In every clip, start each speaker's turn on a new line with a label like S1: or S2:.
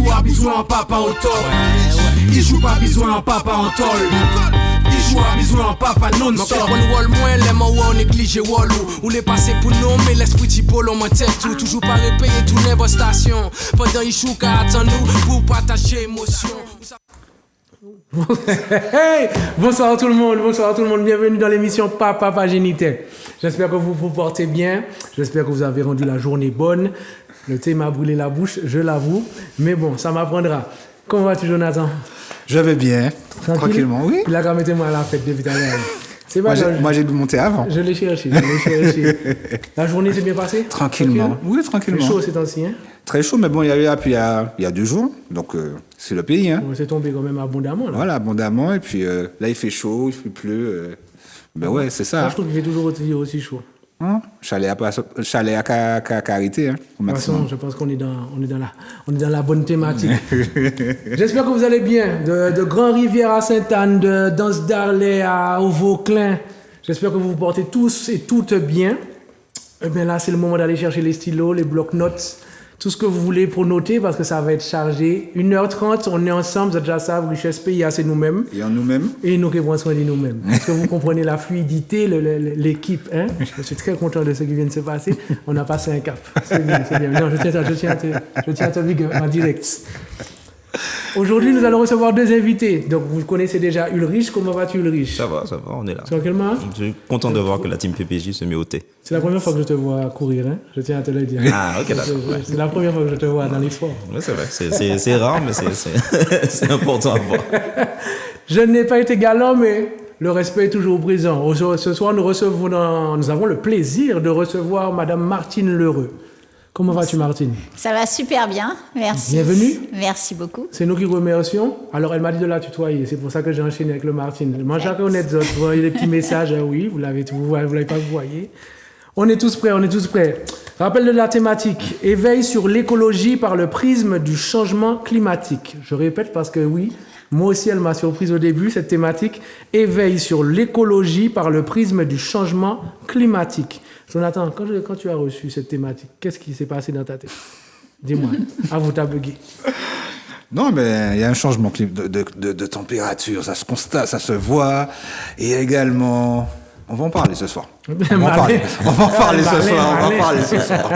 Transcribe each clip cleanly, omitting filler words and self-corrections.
S1: joue à bisous en papa au top. Il joue pas bisous en papa en tol. Il joue à bisous en papa non-stop.
S2: On wall moins les mots on néglige wallou. Ou les passer pour nous mais l'esprit typo l'on m'en tête tout. Toujours pas repayer tout les stations. Pendant il joue qu'à attendre nous pour partager émotion.
S3: Hey, bonsoir tout le monde, bienvenue dans l'émission Papa Géniteur. J'espère que vous vous portez bien, j'espère que vous avez rendu la journée bonne. Le thé m'a brûlé la bouche, je l'avoue, mais bon, ça m'apprendra. Comment vas-tu, Jonathan?
S4: Je vais bien, tranquillement, oui.
S3: Il a quand même moi à la fête depuis tout à l'heure. C'est pas
S4: moi j'ai dû monter avant.
S3: Je l'ai cherché. La journée s'est bien passée?
S4: Tranquillement, oui, tranquillement.
S3: C'est chaud ces temps-ci, hein?
S4: Très chaud, mais bon, il y a 2 jours, donc c'est le pays. Hein.
S3: C'est tombé quand même abondamment. Là.
S4: Voilà, abondamment, et puis là il fait chaud, il pleut. Ben ouais, c'est ça.
S3: Moi, je trouve qu'il fait toujours aussi chaud.
S4: Chalet à carité, hein, au maximum.
S3: De toute façon, je pense qu'on est dans la bonne thématique. J'espère que vous allez bien. De Grand-Rivière à Sainte-Anne, de Danse d'Arlay à Vauclin. J'espère que vous vous portez tous et toutes bien. Et bien là, c'est le moment d'aller chercher les stylos, les blocs-notes, tout ce que vous voulez pour noter parce que ça va être chargé. 1h30, on est ensemble, vous êtes déjà ça, Richesse PIA, c'est nous-mêmes.
S4: Et en nous-mêmes.
S3: Et nous qui prenons soin de nous-mêmes. Est-ce que vous comprenez la fluidité, l'équipe, hein? Je suis très content de ce qui vient de se passer. On a passé un cap. C'est bien, c'est bien. Non, je tiens à te big en direct. Aujourd'hui, nous allons recevoir 2 invités. Donc, vous connaissez déjà Ulrich. Comment vas-tu, Ulrich?
S5: Ça va, on est là.
S3: Tranquillement?
S5: Je suis content de voir que la team PPJ se met au thé.
S3: C'est la première fois que je te vois courir, hein? Je tiens à te le dire.
S5: Ah, ok, d'accord.
S3: C'est la première fois que je te vois dans l'effort.
S5: Oui, c'est vrai. C'est rare, mais c'est important à voir.
S3: Je n'ai pas été galant, mais le respect est toujours présent. Ce soir, nous avons le plaisir de recevoir Madame Martine Lheureux. Comment vas-tu, Martine?
S6: Ça va super bien, merci.
S3: Bienvenue.
S6: Merci beaucoup.
S3: C'est nous qui remercions. Alors, elle m'a dit de la tutoyer. C'est pour ça que j'ai enchaîné avec le Martine. Moi, j'ai honnête, vous voyez les petits messages. Oui, vous l'avez pas vous voyez. On est tous prêts. Rappel de la thématique. Éveil sur l'écologie par le prisme du changement climatique. Je répète parce que oui, moi aussi, elle m'a surprise au début, cette thématique. Éveil sur l'écologie par le prisme du changement climatique. Jonathan, quand tu as reçu cette thématique, qu'est-ce qui s'est passé dans ta tête? Dis-moi, à vous t'as bugué.
S4: Non, mais il y a un changement de température, ça se constate, ça se voit. Et également, on va en parler ce soir. On va en parler ce soir.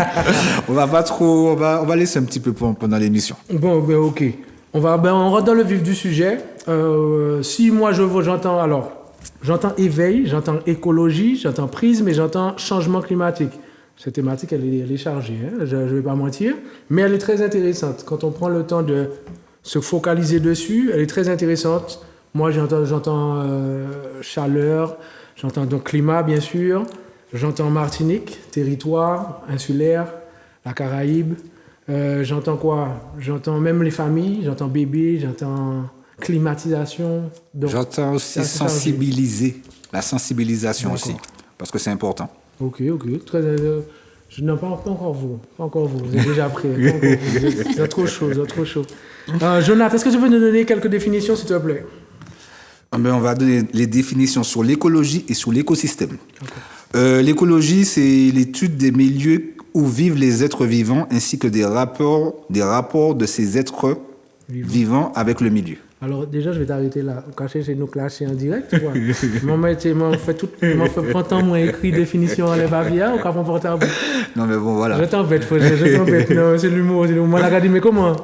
S4: On va pas trop, on va laisser un petit peu pendant l'émission.
S3: Bon, ben ok. On rentre dans le vif du sujet. Si moi j'entends éveil, j'entends écologie, j'entends prisme et j'entends changement climatique. Cette thématique, elle est chargée, hein, je ne vais pas mentir, mais elle est très intéressante. Quand on prend le temps de se focaliser dessus, elle est très intéressante. Moi, j'entends chaleur, j'entends donc climat, bien sûr, j'entends Martinique, territoire, insulaire, la Caraïbe. J'entends quoi? J'entends même les familles, j'entends bébé, j'entends climatisation. Donc,
S4: j'entends aussi sensibiliser, la sensibilisation aussi, parce que c'est important.
S3: Ok. Non, pas encore vous, vous êtes déjà prêts. Vous êtes trop chaud. Jonathan, est-ce que tu peux nous donner quelques définitions, s'il te plaît?
S4: On va donner les définitions sur l'écologie et sur l'écosystème. Okay. L'écologie, c'est l'étude des milieux où vivent les êtres vivants ainsi que des rapports de ces êtres vivants avec le milieu.
S3: Alors déjà, je vais t'arrêter là. Caché, c'est nous clasher en direct. Moi, fait prendre moi écrit définition en les papiers ou qu'à mon portable.
S4: Non, mais bon, voilà.
S3: Je t'embête. Non, c'est l'humour. Moi, la dit, mais comment?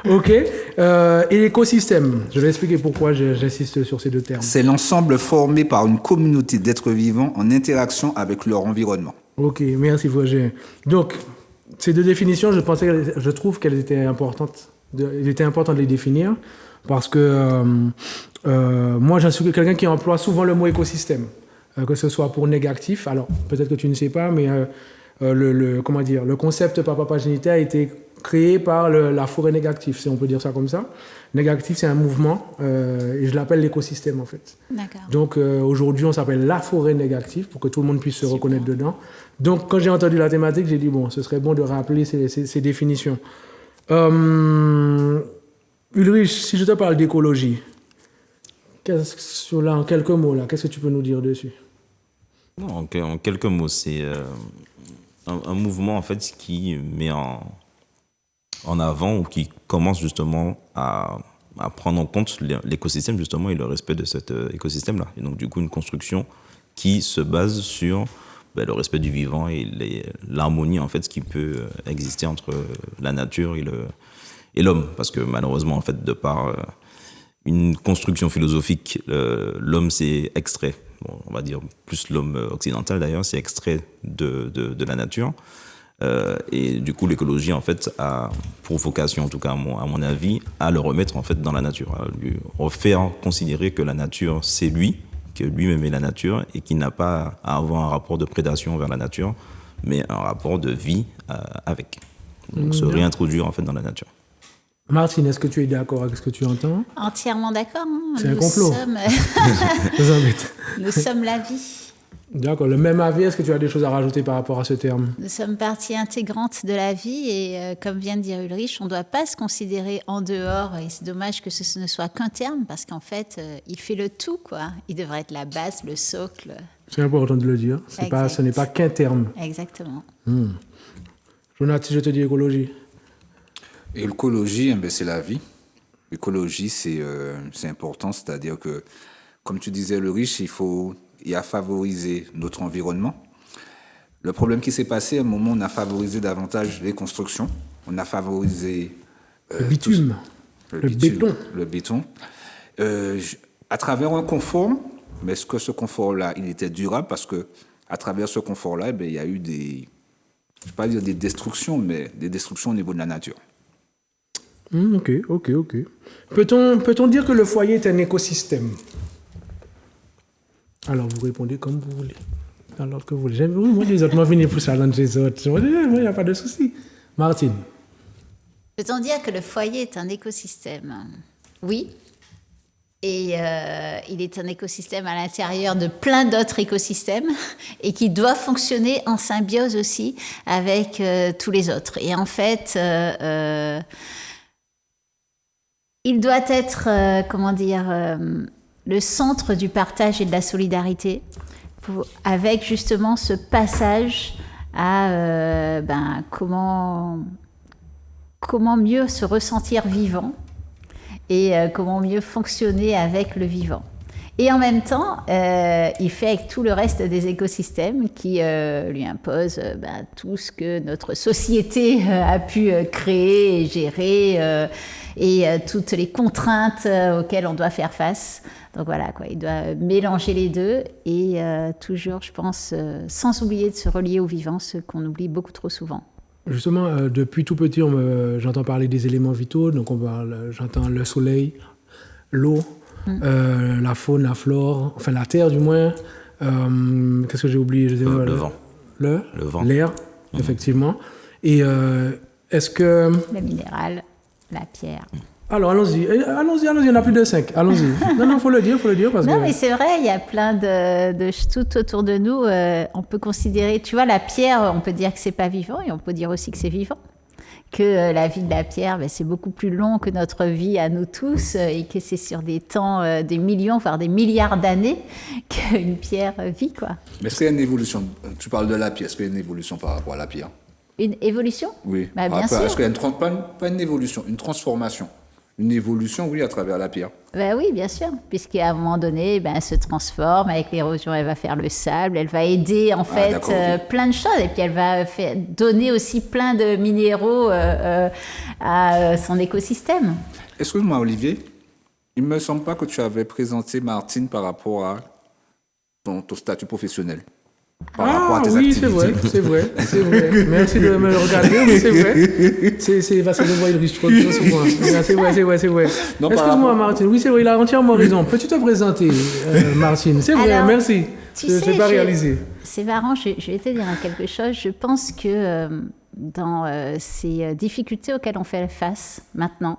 S3: Ok. Et l'écosystème. Je vais expliquer pourquoi j'insiste sur ces 2 termes.
S4: C'est l'ensemble formé par une communauté d'êtres vivants en interaction avec leur environnement.
S3: Ok, merci Roger. Donc, ces 2 définitions, je trouve qu'elles étaient importantes. Il était important de les définir parce que moi, je suis quelqu'un qui emploie souvent le mot écosystème, que ce soit pour négatif. Alors, peut-être que tu ne sais pas, mais le concept Papa Géniteur a été créé par la forêt négative, si on peut dire ça comme ça. Négatif, c'est un mouvement et je l'appelle l'écosystème en fait.
S6: D'accord.
S3: Donc aujourd'hui, on s'appelle la forêt négative pour que tout le monde puisse se reconnaître dedans. Donc quand j'ai entendu la thématique, j'ai dit bon, ce serait bon de rappeler ces définitions. Ulrich, si je te parle d'écologie, en quelques mots, qu'est-ce que tu peux nous dire dessus?
S5: En quelques mots, c'est un mouvement en fait qui met en en avant ou qui commence justement à prendre en compte l'écosystème justement et le respect de cet écosystème-là. Et donc du coup une construction qui se base sur le respect du vivant et l'harmonie en fait, ce qui peut exister entre la nature et l'homme. Parce que malheureusement en fait, de par une construction philosophique, l'homme s'est extrait, bon, on va dire plus l'homme occidental d'ailleurs, s'est extrait de la nature. Et du coup l'écologie en fait a pour vocation, en tout cas à mon avis, à le remettre en fait dans la nature, à lui refaire considérer que la nature c'est lui, que lui-même est la nature et qu'il n'a pas à avoir un rapport de prédation vers la nature, mais un rapport de vie avec. Donc se réintroduire en fait dans la nature.
S3: Martine, est-ce que tu es d'accord avec ce que tu entends?
S6: Entièrement d'accord.
S3: C'est un complot.
S6: Nous sommes la vie.
S3: D'accord. Le même avis, est-ce que tu as des choses à rajouter par rapport à ce terme?
S6: Nous sommes partie intégrante de la vie et comme vient de dire Ulrich, on ne doit pas se considérer en dehors et c'est dommage que ce ne soit qu'un terme parce qu'en fait, il fait le tout, quoi. Il devrait être la base, le socle.
S3: C'est important de le dire. Ce n'est pas qu'un terme.
S6: Exactement.
S3: Jonathan, si je te dis écologie.
S4: Et l'écologie, c'est la vie. L'écologie, c'est important, c'est-à-dire que, comme tu disais, Ulrich, il y a favoriser notre environnement. Le problème qui s'est passé, à un moment, on a favorisé davantage les constructions. On a favorisé...
S3: le bitume.
S4: Le béton. À travers un confort, mais est-ce que ce confort-là, il était durable? Parce que à travers ce confort-là, il y a eu des... Je ne vais pas dire des destructions, mais des destructions au niveau de la nature.
S3: Ok. Peut-on dire que le foyer est un écosystème? Alors, vous répondez comme vous voulez. Dans l'ordre que vous voulez. Moi, les autres m'ont venu pour ça dans les autres. Il n'y a pas de souci. Martine.
S6: Peut-on dire que le foyer est un écosystème? Oui. Et il est un écosystème à l'intérieur de plein d'autres écosystèmes et qui doit fonctionner en symbiose aussi avec tous les autres. Et en fait, il doit être, le centre du partage et de la solidarité, avec justement ce passage à comment mieux se ressentir vivant et comment mieux fonctionner avec le vivant. Et en même temps, il fait avec tout le reste des écosystèmes qui lui imposent tout ce que notre société a pu créer et gérer et toutes les contraintes auxquelles on doit faire face. Donc voilà, quoi, il doit mélanger les deux et toujours, je pense, sans oublier de se relier au vivant, ce qu'on oublie beaucoup trop souvent.
S3: Justement, depuis tout petit, j'entends parler des éléments vitaux. Donc j'entends le soleil, l'eau, la faune, la flore, enfin la terre du moins. Qu'est-ce que j'ai oublié?
S5: Le vent.
S3: Le vent. L'air, effectivement. Et est-ce que...
S6: Le minéral, la pierre.
S3: Alors, allons-y, il y en a plus de 5. Allons-y. Non, faut le dire parce
S6: non,
S3: que...
S6: mais c'est vrai, il y a plein de tout autour de nous. On peut considérer, tu vois, la pierre, on peut dire que c'est pas vivant et on peut dire aussi que c'est vivant. Que la vie de la pierre, c'est beaucoup plus long que notre vie à nous tous et que c'est sur des temps, des millions, voire des milliards d'années qu'une pierre vit, quoi.
S4: Mais est-ce qu'il y a une évolution? Tu parles de la pierre, est-ce qu'il y a une évolution par rapport à la pierre?
S6: Une évolution?
S4: Oui.
S6: Bien sûr.
S4: Est-ce qu'il y a pas une évolution, une transformation? Une évolution, oui, à travers la pierre.
S6: Oui, bien sûr, puisqu'à un moment donné, elle se transforme, avec l'érosion, elle va faire le sable, elle va aider en fait plein de choses, et puis elle va donner aussi plein de minéraux à son écosystème.
S4: Excuse-moi, Olivier, il ne me semble pas que tu avais présenté Martine par rapport à ton statut professionnel. Par rapport à tes activités.
S3: C'est vrai. Merci de me regarder, mais c'est vrai. C'est parce que je vois Ulrich trop souvent. C'est vrai.
S4: Non,
S3: excuse-moi, Martine. Oui, c'est vrai, il a entièrement raison. Peux-tu te présenter, Martine? C'est vrai, alors, merci. Je n'ai pas réalisé.
S6: C'est marrant, je vais te dire quelque chose. Je pense que dans ces difficultés auxquelles on fait face maintenant,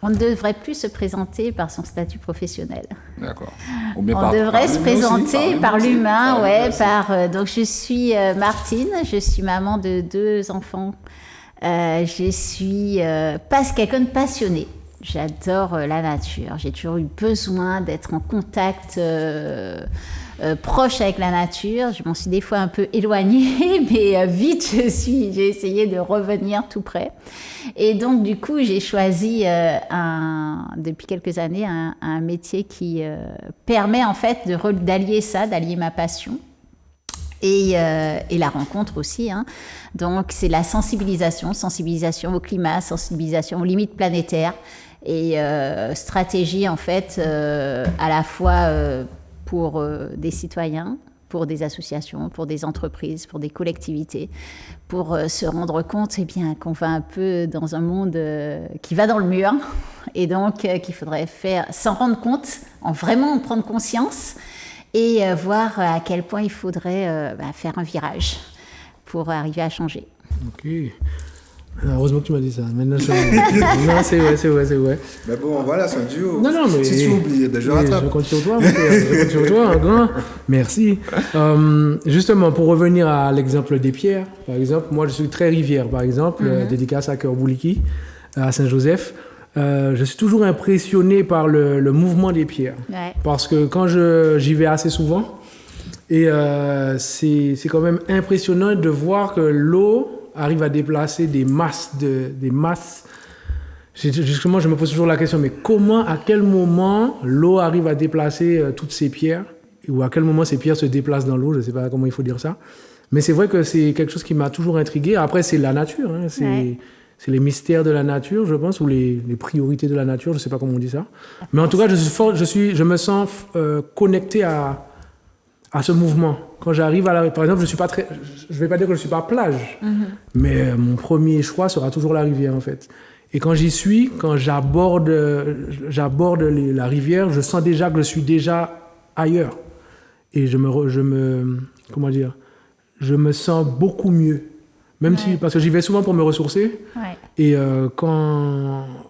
S6: on ne devrait plus se présenter par son statut professionnel.
S4: D'accord.
S6: On devrait se présenter par l'humain, donc je suis Martine, je suis maman de 2 enfants. Je suis quelqu'un de passionné. J'adore la nature. J'ai toujours eu besoin d'être en contact proche avec la nature. Je m'en suis des fois un peu éloignée, mais vite j'ai essayé de revenir tout près. Et donc du coup, j'ai choisi depuis quelques années un métier qui permet en fait d'allier ma passion. Et la rencontre aussi. Hein. Donc, c'est la sensibilisation au climat, sensibilisation aux limites planétaires et stratégie, en fait, à la fois pour des citoyens, pour des associations, pour des entreprises, pour des collectivités, pour se rendre compte qu'on va un peu dans un monde qui va dans le mur et donc qu'il faudrait s'en rendre compte, vraiment en prendre conscience et voir à quel point il faudrait faire un virage pour arriver à changer.
S3: Ok. Heureusement que tu m'as dit ça. Maintenant, non, c'est vrai.
S4: Mais bon, voilà, c'est un duo.
S3: Non, mais...
S4: Si tu oublies, je rattrape.
S3: Je compte sur toi, un grand. Merci. Justement, pour revenir à l'exemple des pierres, par exemple, moi, je suis très rivière, par exemple, dédicace à Cœur Bouliki, à Saint-Joseph. Je suis toujours impressionné par le mouvement des pierres. Ouais. Parce que quand j'y vais assez souvent, et c'est quand même impressionnant de voir que l'eau arrive à déplacer des masses. Justement, je me pose toujours la question, mais comment, à quel moment l'eau arrive à déplacer toutes ces pierres, ou à quel moment ces pierres se déplacent dans l'eau, je ne sais pas comment il faut dire ça. Mais c'est vrai que c'est quelque chose qui m'a toujours intrigué. Après, c'est la nature, hein, c'est les mystères de la nature, je pense, ou les priorités de la nature, je ne sais pas comment on dit ça. Mais en tout cas, je me sens connecté à ce mouvement. Quand j'arrive par exemple, je vais pas dire que je suis pas plage, mais mon premier choix sera toujours la rivière, en fait. Et quand j'y suis, quand j'aborde la rivière, je sens déjà que je suis déjà ailleurs. Et je me sens beaucoup mieux. Même si, parce que j'y vais souvent pour me ressourcer. Ouais. Et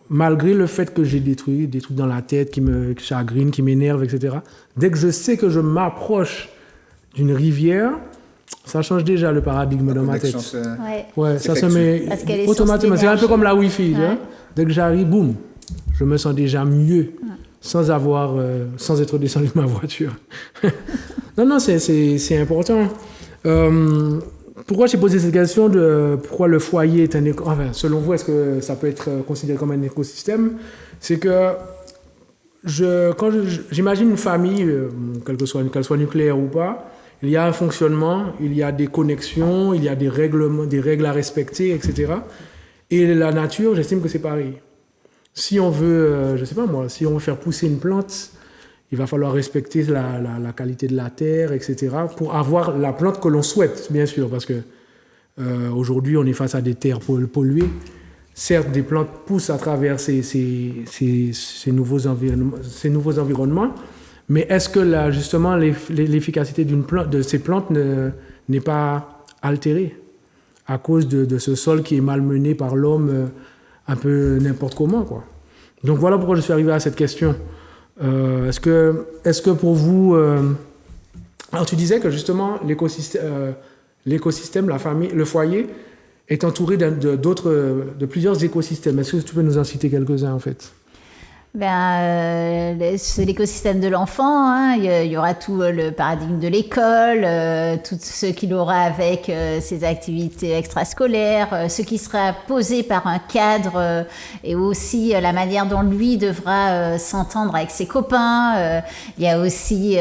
S3: malgré le fait que j'ai des trucs dans la tête qui me chagrinent, qui m'énervent, etc., dès que je sais que je m'approche d'une rivière, ça change déjà le paradigme dans ma tête. Ouais, ça se met automatiquement. C'est un peu comme la Wi-Fi. Ouais. Dès que j'arrive, boum, je me sens déjà mieux, sans être descendu de ma voiture. Non, c'est important. Pourquoi j'ai posé cette question de pourquoi le foyer est selon vous, est-ce que ça peut être considéré comme un écosystème? C'est que quand j'imagine une famille, qu'elle soit nucléaire ou pas, il y a un fonctionnement, il y a des connexions, il y a des règles à respecter, etc. Et la nature, j'estime que c'est pareil. Si on veut, si on veut faire pousser une plante, il va falloir respecter la qualité de la terre, etc., pour avoir la plante que l'on souhaite, bien sûr, parce que aujourd'hui, on est face à des terres polluées. Certes, des plantes poussent à travers ces nouveaux environnements, mais est-ce que justement l'efficacité de ces plantes n'est pas altérée à cause de ce sol qui est malmené par l'homme un peu n'importe comment, quoi. Donc voilà pourquoi je suis arrivé à cette question. Est-ce que pour vous... Alors tu disais que justement l'écosystème, la famille, le foyer est entouré de plusieurs écosystèmes. Est-ce que tu peux nous en citer quelques-uns en fait?
S6: C'est l'écosystème de l'enfant, hein. Il y aura tout le paradigme de l'école, tout ce qu'il aura avec ses activités extrascolaires, ce qui sera posé par un cadre et aussi la manière dont lui devra s'entendre avec ses copains. Il y a aussi,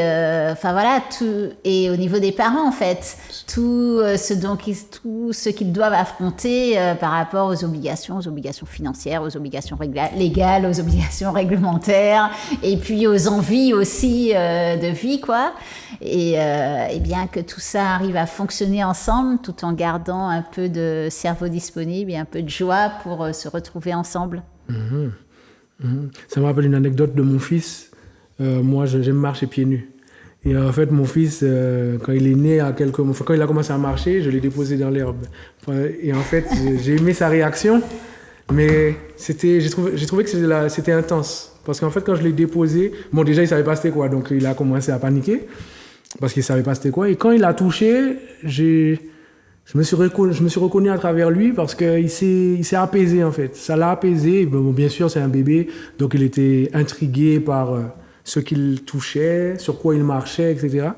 S6: tout. Et au niveau des parents, en fait, tout ce qu'ils doivent affronter par rapport aux obligations financières, aux obligations légales, aux obligations réglementaires, et puis aux envies aussi de vie, quoi. Et bien que tout ça arrive à fonctionner ensemble, tout en gardant un peu de cerveau disponible et un peu de joie pour se retrouver ensemble.
S3: Ça me rappelle une anecdote de mon fils. Moi, j'aime marcher pieds nus. Et en fait, mon fils, quand il est né, quand il a commencé à marcher, je l'ai déposé dans l'herbe. Et en fait, j'ai aimé sa réaction. Mais j'ai trouvé que c'était intense. Parce qu'en fait, quand je l'ai déposé, bon, déjà, il ne savait pas c'était quoi. Donc, il a commencé à paniquer. Parce qu'il ne savait pas c'était quoi. Et quand il a touché, j'ai je me suis reconnu à travers lui parce qu'il s'est apaisé, en fait. Ça l'a apaisé. Bon, bien sûr, c'est un bébé, donc il était intrigué par ce qu'il touchait, sur quoi il marchait, etc.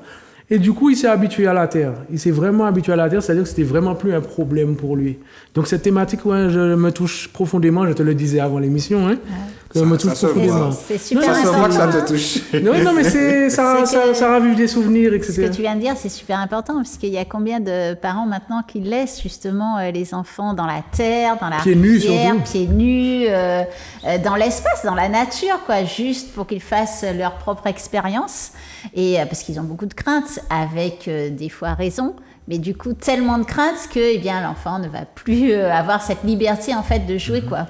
S3: Et du coup, il s'est habitué à la terre. Il s'est vraiment habitué à la terre, c'est-à-dire que c'était vraiment plus un problème pour lui. Donc cette thématique, ouais, je me touche profondément. Je te le disais avant l'émission, hein. Que me touche profondément.
S6: C'est super
S4: Ça se
S6: important.
S4: voit que ça te touche.
S3: Non, mais ça ravive des souvenirs, etc.
S6: Ce que tu viens de dire, c'est super important, parce qu'il y a combien de parents maintenant qui laissent justement les enfants dans la terre, dans la rivière, pieds nus, dans l'espace, dans la nature, quoi, juste pour qu'ils fassent leur propre expérience. Et parce qu'ils ont beaucoup de craintes, avec des fois raison, mais du coup tellement de craintes que eh bien, l'enfant ne va plus avoir cette liberté en fait de jouer, quoi.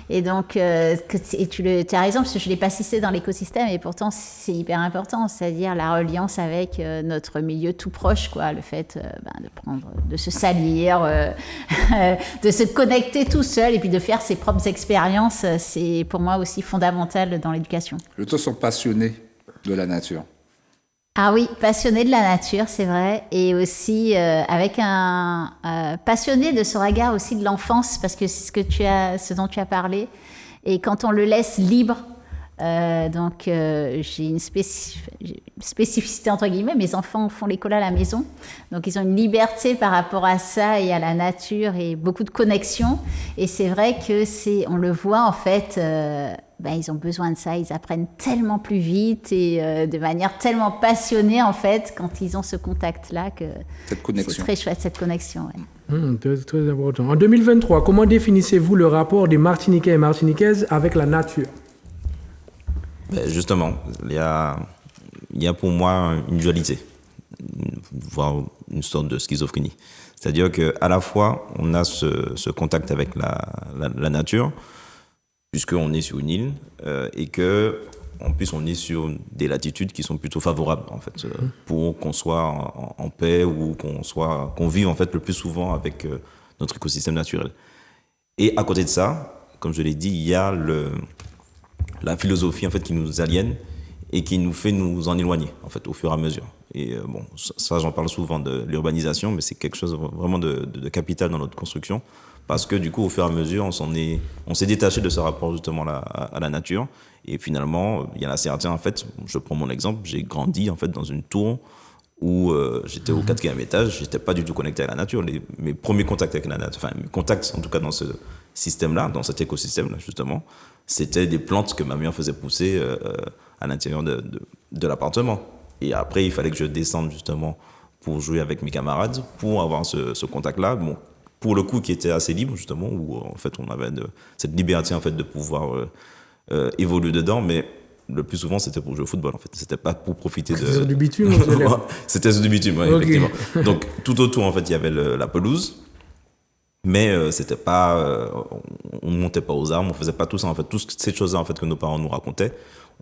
S6: Et donc, tu as raison, parce que je ne l'ai pas cité dans l'écosystème, et pourtant c'est hyper important, c'est-à-dire la reliance avec notre milieu tout proche, quoi, le fait de se salir, de se connecter tout seul, et puis de faire ses propres expériences, c'est pour moi aussi fondamental dans l'éducation.
S4: Je te sens passionné de la nature.
S6: Ah oui, passionné de la nature, c'est vrai, et aussi avec un passionné de ce regard aussi de l'enfance, parce que c'est ce dont tu as parlé, et quand on le laisse libre, j'ai une spécificité entre guillemets, mes enfants font l'école à la maison, donc ils ont une liberté par rapport à ça et à la nature et beaucoup de connexion, et c'est vrai que on le voit en fait. Ils ont besoin de ça, ils apprennent tellement plus vite et de manière tellement passionnée en fait quand ils ont ce contact-là que
S4: cette connexion.
S6: C'est très chouette cette connexion. Ouais.
S3: Très, très important. En 2023, comment définissez-vous le rapport des Martiniquais et Martiniquaises avec la nature?
S5: Justement, il y a pour moi une dualité, voire une sorte de schizophrénie. C'est-à-dire qu'à la fois, on a ce contact avec la nature, puisqu'on est sur une île, et que, en plus, on est sur des latitudes qui sont plutôt favorables, en fait, pour qu'on soit en paix ou qu'on vive, en fait, le plus souvent avec notre écosystème naturel. Et à côté de ça, comme je l'ai dit, il y a la philosophie, en fait, qui nous aliène et qui nous fait nous en éloigner, en fait, au fur et à mesure. Et ça, j'en parle souvent de l'urbanisation, mais c'est quelque chose vraiment de capital dans notre construction. Parce que du coup, au fur et à mesure, on s'est détaché de ce rapport justement à la nature. Et finalement, il y en a certains, en fait, je prends mon exemple, j'ai grandi en fait dans une tour où j'étais au 4e étage, j'étais pas du tout connecté à la nature. Mes premiers contacts avec la nature, enfin mes contacts en tout cas dans ce système-là, dans cet écosystème-là justement, c'était des plantes que ma mère faisait pousser à l'intérieur de l'appartement. Et après, il fallait que je descende justement pour jouer avec mes camarades, pour avoir ce contact-là. Bon, pour le coup, qui était assez libre, justement, où en fait, on avait cette liberté en fait, de pouvoir évoluer dedans, mais le plus souvent, c'était pour jouer au football, en fait. C'était pas pour profiter de...
S3: C'était sur du bitume,
S5: C'était sur du bitume, ouais,
S3: okay.
S5: Effectivement. Donc, tout autour, en fait, il y avait la pelouse, mais c'était pas... on montait pas aux arbres, on faisait pas tout ça, en fait. Toutes ces choses-là, en fait, que nos parents nous racontaient,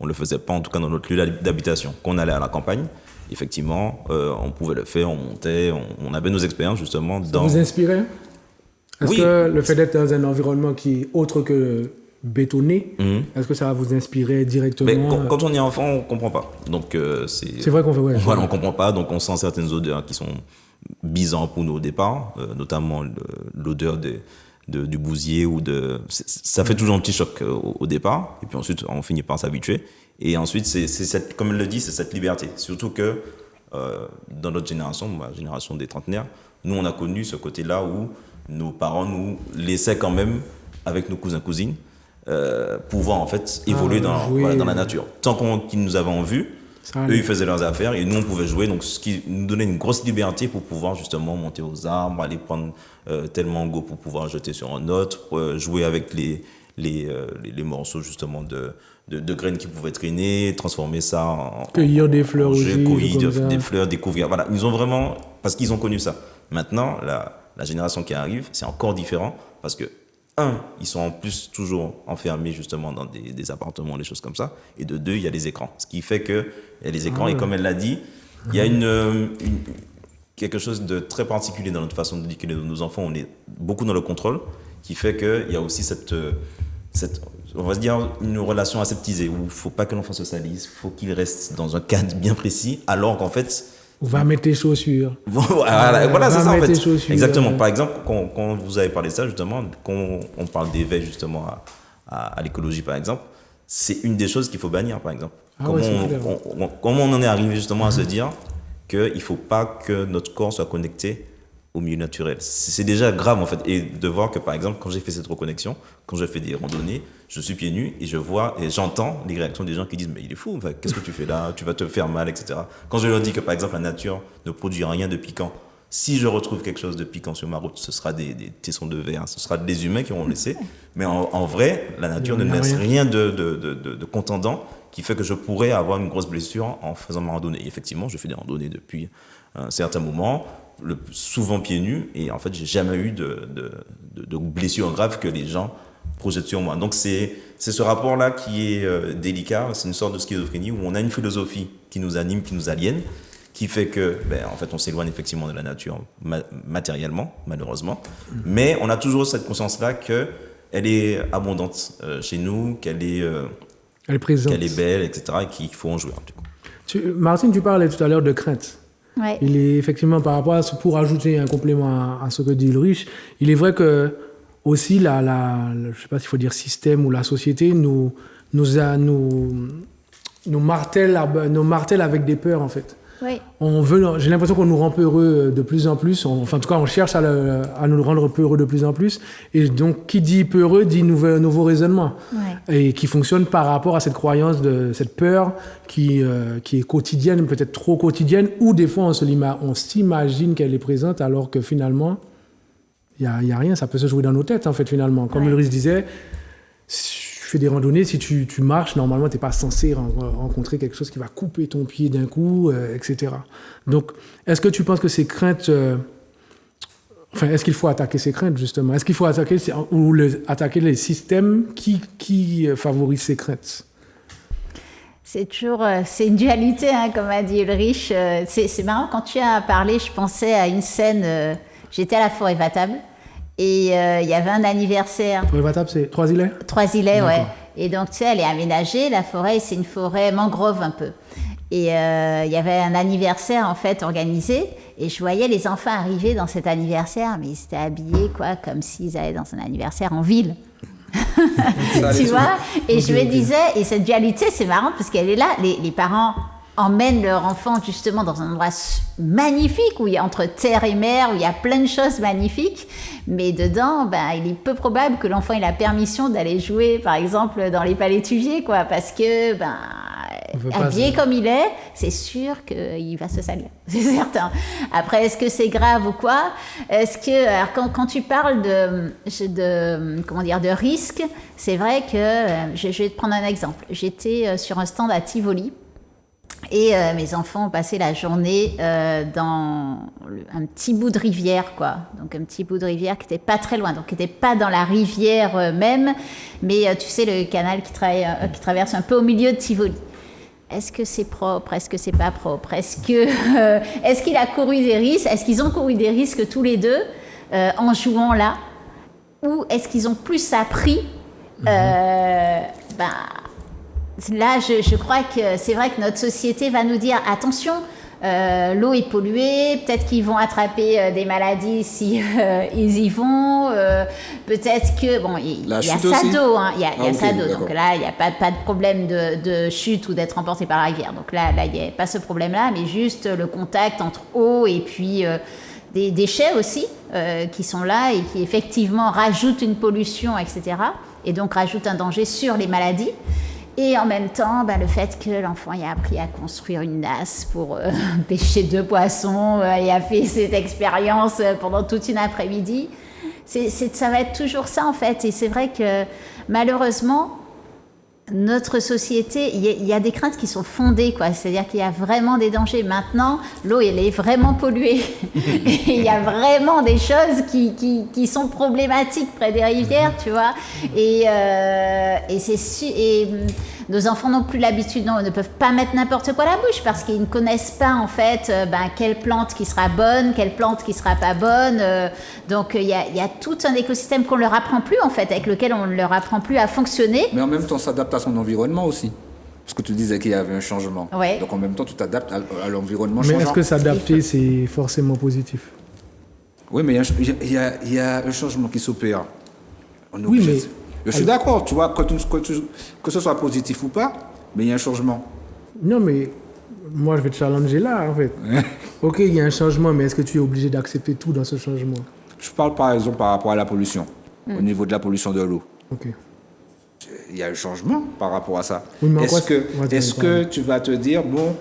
S5: on le faisait pas, en tout cas, dans notre lieu d'habitation. Quand on allait à la campagne, effectivement, on pouvait le faire, on montait, on avait nos expériences, justement,
S3: Ça vous inspirait? Est-ce que le fait d'être dans un environnement qui est autre que bétonné, est-ce que ça va vous inspirer directement?
S5: Mais quand on est enfant, on ne comprend pas. Donc,
S3: c'est vrai qu'on fait... Ouais,
S5: voilà, on ne comprend pas, donc on sent certaines odeurs qui sont bizarres pour nous au départ, notamment l'odeur du bousier ou ça fait toujours un petit choc au départ, et puis ensuite on finit par s'habituer. Et ensuite, comme elle le dit, c'est cette liberté. Surtout que dans notre génération, ma génération des trentenaires, nous on a connu ce côté-là où nos parents nous laissaient quand même, avec nos cousins-cousines, pouvoir en fait évoluer dans la nature. Tant qu'ils nous avaient en vue, eux ils faisaient leurs affaires et nous on pouvait jouer, donc ce qui nous donnait une grosse liberté pour pouvoir justement monter aux arbres, aller prendre tel mango pour pouvoir jeter sur un autre, jouer avec les morceaux justement de graines qui pouvaient traîner, transformer ça en
S3: cueillir des fleurs aussi,
S5: cueillir des fleurs, découvrir. Voilà, ils ont vraiment, parce qu'ils ont connu ça. Maintenant, la génération qui arrive, c'est encore différent parce que ils sont en plus toujours enfermés justement dans des appartements, des choses comme ça. Et de deux, il y a les écrans. Ce qui fait qu'il y a les écrans et comme elle l'a dit, il y a quelque chose de très particulier dans notre façon d'éduquer nos enfants. On est beaucoup dans le contrôle, qui fait qu'il y a aussi cette on va se dire, une relation aseptisée où il ne faut pas que l'enfant se salisse, il faut qu'il reste dans un cadre bien précis, alors qu'en fait,
S3: On va mettre tes chaussures.
S5: Voilà, c'est ça en fait.
S3: Chaussures,
S5: Exactement. Par exemple, quand vous avez parlé de ça, justement, quand on parle d'éveil justement à l'écologie, par exemple, c'est une des choses qu'il faut bannir, par exemple. Comment on en est arrivé justement à se dire qu'il ne faut pas que notre corps soit connecté au milieu naturel. C'est déjà grave en fait. Et de voir que par exemple, quand j'ai fait cette reconnexion, quand je fais des randonnées, je suis pieds nus et je vois et j'entends les réactions des gens qui disent mais il est fou, enfin, qu'est-ce que tu fais là, tu vas te faire mal, etc. Quand je leur dis que par exemple la nature ne produit rien de piquant, si je retrouve quelque chose de piquant sur ma route, ce sera des tessons de verre, ce sera des humains qui auront laissé. Mais en vrai, la nature ne laisse rien de contendant qui fait que je pourrais avoir une grosse blessure en faisant ma randonnée. Et effectivement, je fais des randonnées depuis un certain moment, souvent pieds nus, et en fait, j'ai jamais eu de blessure grave que les gens projettent sur moi. Donc c'est ce rapport-là qui est délicat, c'est une sorte de schizophrénie où on a une philosophie qui nous anime, qui nous aliène, qui fait que, en fait, on s'éloigne effectivement de la nature matériellement, malheureusement, mais on a toujours cette conscience-là qu'elle est abondante chez nous, qu'elle est présente, qu'elle est belle, etc., et qu'il faut en jouer.
S3: Martine, tu parlais tout à l'heure de crainte.
S6: Ouais.
S3: Il est effectivement, par rapport à ce, pour ajouter un complément à ce que dit Ulrich, il est vrai que aussi je ne sais pas s'il faut dire système ou la société nous martèle avec des peurs en fait.
S6: Oui.
S3: J'ai l'impression qu'on nous rend peureux de plus en plus. Enfin, en tout cas, on cherche à nous rendre peureux de plus en plus. Et donc, qui dit peureux dit nouveau raisonnement. Ouais. Et qui fonctionne par rapport à cette croyance de cette peur qui est quotidienne, peut-être trop quotidienne, ou des fois on s'imagine qu'elle est présente alors que finalement, il y a rien. Ça peut se jouer dans nos têtes, en fait, finalement. Comme Ulrich disait, tu fais des randonnées, si tu marches, normalement, tu n'es pas censé rencontrer quelque chose qui va couper ton pied d'un coup, etc. Donc, est-ce que tu penses que ces craintes... est-ce qu'il faut attaquer ces craintes, justement? Est-ce qu'il faut attaquer les systèmes qui favorisent ces craintes?
S6: C'est une dualité, hein, comme a dit Ulrich. C'est marrant, quand tu as parlé, je pensais à une scène... j'étais à la forêt Vatable. Et il y avait un anniversaire.
S3: Forêt Vatable, c'est Trois-Îlets ?
S6: Trois-Îlets, ouais. Et donc, tu sais, elle est aménagée, la forêt, c'est une forêt mangrove un peu. Et il y avait un anniversaire, en fait, organisé. Et je voyais les enfants arriver dans cet anniversaire, mais ils étaient habillés, quoi, comme s'ils allaient dans un anniversaire en ville. Tu vois ? Et je me disais, et cette dualité, c'est marrant, parce qu'elle est là, les parents emmènent leur enfant justement dans un endroit magnifique où il y a entre terre et mer, où il y a plein de choses magnifiques, mais dedans, il est peu probable que l'enfant ait la permission d'aller jouer, par exemple, dans les palais Tugier, quoi, parce que, habillé comme il est, c'est sûr qu'il va se salir, c'est certain. Après, est-ce que c'est grave ou quoi ? Est-ce que, alors, quand tu parles de risque, c'est vrai que, je vais te prendre un exemple. J'étais sur un stand à Tivoli. Et mes enfants ont passé la journée dans un petit bout de rivière, quoi. Donc un petit bout de rivière qui n'était pas très loin, donc qui n'était pas dans la rivière même, mais tu sais, le canal qui traverse un peu au milieu de Tivoli. Est-ce que c'est propre ? Est-ce que c'est pas propre ? Est-ce qu'il a couru des risques ? Est-ce qu'ils ont couru des risques tous les deux en jouant là ? Ou est-ce qu'ils ont plus appris Là, je crois que c'est vrai que notre société va nous dire attention, l'eau est polluée, peut-être qu'ils vont attraper des maladies si ils y vont, peut-être que il y a ça d'eau, hein, il y a ça d'eau, donc là il n'y a pas de problème de chute ou d'être emporté par la rivière, donc là il n'y a pas ce problème-là, mais juste le contact entre eau et puis des déchets aussi qui sont là et qui effectivement rajoutent une pollution, etc. Et donc rajoutent un danger sur les maladies. Et en même temps, le fait que l'enfant ait appris à construire une nasse pour pêcher 2 poissons et a fait cette expérience pendant toute une après-midi, ça va être toujours ça en fait. Et c'est vrai que malheureusement, notre société, il y a des craintes qui sont fondées, quoi. C'est-à-dire qu'il y a vraiment des dangers. Maintenant, l'eau, elle est vraiment polluée. Et il y a vraiment des choses qui sont problématiques près des rivières, tu vois. Et nos enfants n'ont plus l'habitude, ne peuvent pas mettre n'importe quoi à la bouche parce qu'ils ne connaissent pas, en fait, quelle plante qui sera bonne, quelle plante qui sera pas bonne. Donc, il y a tout un écosystème qu'on leur apprend plus, en fait, avec lequel on ne leur apprend plus à fonctionner.
S4: Mais en même temps, s'adapte à son environnement aussi. Parce que tu disais qu'il y avait un changement.
S6: Ouais.
S4: Donc en même temps, tu t'adaptes à l'environnement
S3: Mais
S4: changeant.
S3: est-ce que s'adapter, c'est forcément positif?
S4: Oui, mais il y a un changement qui s'opère. On est
S3: Oui,
S4: obligé
S3: mais-
S4: de- Je suis d'accord, tu vois, que ce soit positif ou pas, mais il y a un changement.
S3: Non, mais moi, je vais te challenger là, en fait. Ok, il y a un changement, mais est-ce que tu es obligé d'accepter tout dans ce changement?
S4: Je parle par exemple par rapport à la pollution, au niveau de la pollution de l'eau.
S3: Ok.
S4: Il y a un changement par rapport à ça.
S3: Oui, mais en
S4: Est-ce
S3: quoi
S4: que,
S3: c'est-
S4: est-ce que tu vas te dire, bon,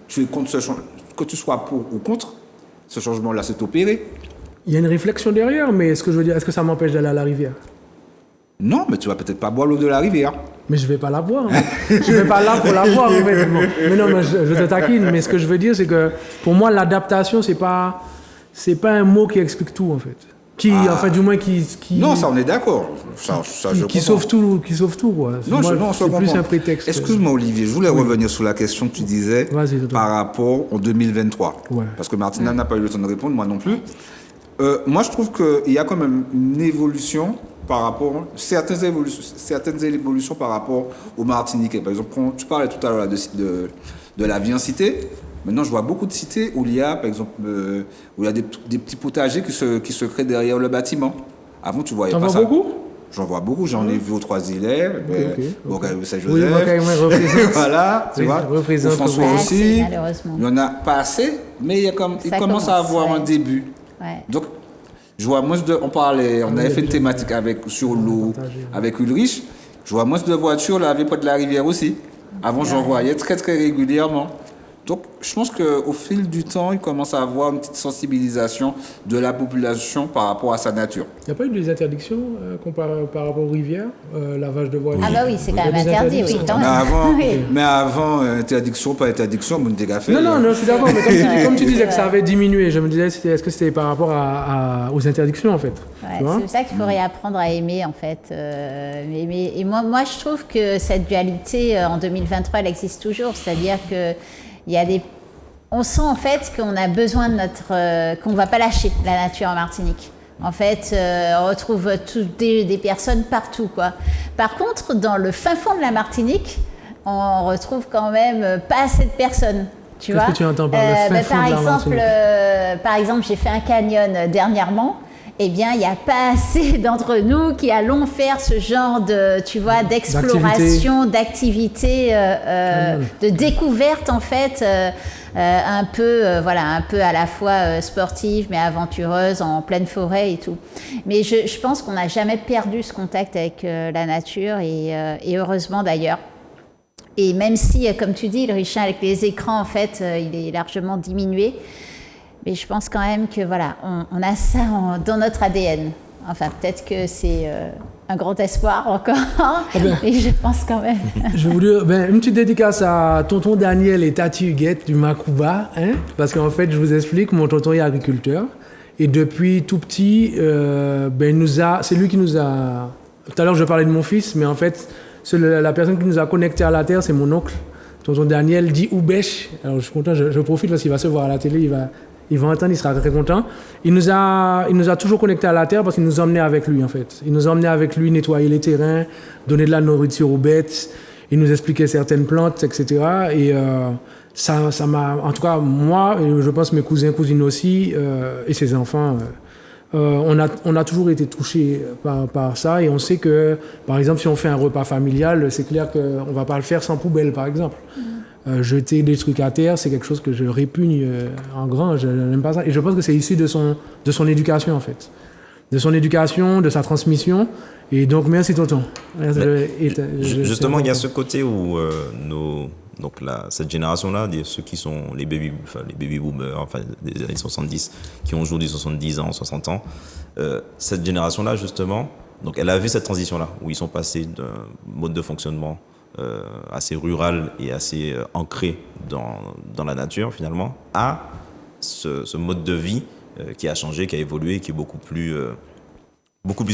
S4: tu es contre ce changement, que tu sois pour ou contre, ce changement-là s'est opéré?
S3: Il y a une réflexion derrière, mais est-ce que je veux dire, est-ce que ça m'empêche d'aller à la rivière?
S4: Non, mais tu vas peut-être pas boire l'eau de la rivière.
S3: Mais je vais pas la boire. En fait. Je vais pas là pour la boire. En fait. Bon. Mais non, mais je te taquine. Mais ce que je veux dire, c'est que pour moi, l'adaptation, c'est pas un mot qui explique tout, en fait. Enfin, du moins, qui
S4: Non, ça on est d'accord. Ça, je
S3: qui
S4: comprends.
S3: sauve tout, quoi.
S4: Non,
S3: Moi,
S4: je
S3: c'est plus
S4: comprends.
S3: un prétexte.
S4: Excuse-moi, Olivier, je voulais revenir sur la question que tu disais
S3: Vas-y, Toto.
S4: par rapport en 2023.
S3: Ouais.
S4: Parce que Martina n'a pas eu le temps de répondre, moi non plus. Moi, je trouve qu'il y a quand même une évolution par rapport, certaines évolutions par rapport aux Martiniquais. Par exemple, quand tu parlais tout à l'heure de la vie en cité. Maintenant, je vois beaucoup de cités où il y a, par exemple, où il y a des petits potagers qui se créent derrière le bâtiment. Avant, tu voyais
S3: T'en
S4: pas
S3: vois
S4: ça.
S3: beaucoup?
S4: J'en vois beaucoup. J'en ai vu aux Trois-Îlets, au Saint-Joseph.
S3: Oui, moi, quand même, représente.
S4: Voilà, tu
S3: Oui,
S4: vois.
S3: représente
S4: Au François
S6: Pas
S4: aussi.
S6: assez, malheureusement.
S4: Il n'y en a pas assez, mais il
S6: Ça
S4: commence à avoir
S6: ouais.
S4: un début.
S6: Ouais.
S4: Donc, je vois moins on avait fait une thématique sur l'eau avec Ulrich. Je vois moins de voitures là, avec pas de la rivière aussi. Avant, j'en voyais très très régulièrement. Donc, je pense qu'au fil du temps, il commence à avoir une petite sensibilisation de la population par rapport à sa nature.
S3: Il n'y a pas eu des interdictions par rapport aux rivières, lavage de voitures?
S6: Ah bah oui, c'est quand
S3: Il y a
S6: même
S3: des
S6: interdit, oui.
S3: interdictions.
S6: Quand
S4: Mais
S6: même.
S4: avant,
S6: Oui.
S4: interdiction, pas interdiction, mon café.
S3: Non, je suis d'accord, mais comme tu disais que ça avait diminué, je me disais, est-ce que c'était par rapport aux interdictions, en fait?
S6: Ouais,
S3: Tu vois?
S6: c'est pour ça qu'il faudrait apprendre à aimer, en fait. Et moi, je trouve que cette dualité, en 2023, elle existe toujours. C'est-à-dire que il y a on sent, en fait, qu'on a besoin de qu'on ne va pas lâcher la nature en Martinique. En fait, on retrouve des personnes partout, quoi. Par contre, dans le fin fond de la Martinique, on retrouve quand même pas assez de personnes. Tu vois
S3: Qu'est-ce que tu entends par le fin fond de la Martinique?
S6: Par exemple, j'ai fait un canyon dernièrement. Eh bien, il n'y a pas assez d'entre nous qui allons faire ce genre d'exploration, d'activité, de découverte, en fait, un peu à la fois sportive, mais aventureuse, en pleine forêt et tout. Mais je pense qu'on n'a jamais perdu ce contact avec la nature, et heureusement d'ailleurs. Et même si, comme tu dis, le Richard, avec les écrans, en fait, il est largement diminué. Mais je pense quand même que voilà, on a ça dans notre ADN. Enfin, peut-être que c'est un grand espoir encore, mais je pense quand même.
S3: Je voulais une petite dédicace à tonton Daniel et Tati Huguette du Macouba, hein, parce qu'en fait, je vous explique, mon tonton est agriculteur, et depuis tout petit, c'est lui qui nous a... Tout à l'heure, je parlais de mon fils, mais en fait, la personne qui nous a connectés à la terre, c'est mon oncle, tonton Daniel dit Oubèche. Alors, je suis content, je profite parce qu'il va se voir à la télé, il va entendre, il sera très content. Il nous a toujours connectés à la terre parce qu'il nous emmenait avec lui, en fait. Il nous emmenait avec lui nettoyer les terrains, donner de la nourriture aux bêtes. Il nous expliquait certaines plantes, etc. Et ça m'a... En tout cas, moi, et je pense mes cousins, cousines aussi, et ses enfants, on a toujours été touchés par ça. Et on sait que, par exemple, si on fait un repas familial, c'est clair qu'on ne va pas le faire sans poubelle, par exemple. Jeter des trucs à terre, c'est quelque chose que je répugne en grand, je n'aime pas ça. Et je pense que c'est issu de son éducation, en fait. De son éducation, de sa transmission. Et donc, merci tonton.
S5: Justement, il y a ce côté où cette génération-là, ceux qui sont les baby boomers, enfin des années 70, qui ont aujourd'hui 70 ans, 60 ans, cette génération-là, justement, donc elle a vu cette transition-là, où ils sont passés d'un mode de fonctionnement assez rural et assez ancré dans la nature finalement, à ce mode de vie qui a changé, qui a évolué, qui est beaucoup plus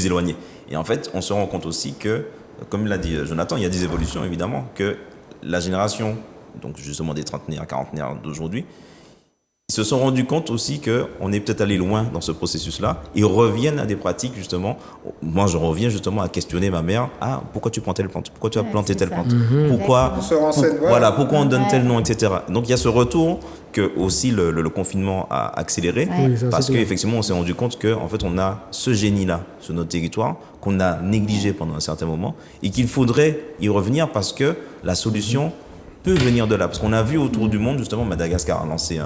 S5: éloigné. Et en fait, on se rend compte aussi que, comme l'a dit Jonathan, il y a des évolutions évidemment, que la génération, donc justement des trentenaires, quarantenaires d'aujourd'hui, ils se sont rendus compte aussi qu'on est peut-être allé loin dans ce processus-là. Ils reviennent à des pratiques, justement. Moi, je reviens justement à questionner ma mère. Ah, pourquoi tu prends telle plante? Pourquoi tu as planté telle plante? Pourquoi
S4: On se renseigne,
S5: voilà, pourquoi on donne tel nom, etc. Donc, il y a ce retour que aussi le confinement a accéléré.
S3: Oui, ça,
S5: parce
S3: c'est clair.
S5: qu'effectivement, on s'est rendu compte qu'en fait, on a ce génie-là sur notre territoire qu'on a négligé pendant un certain moment et qu'il faudrait y revenir parce que la solution peut venir de là. Parce qu'on a vu autour du monde, justement, Madagascar a lancé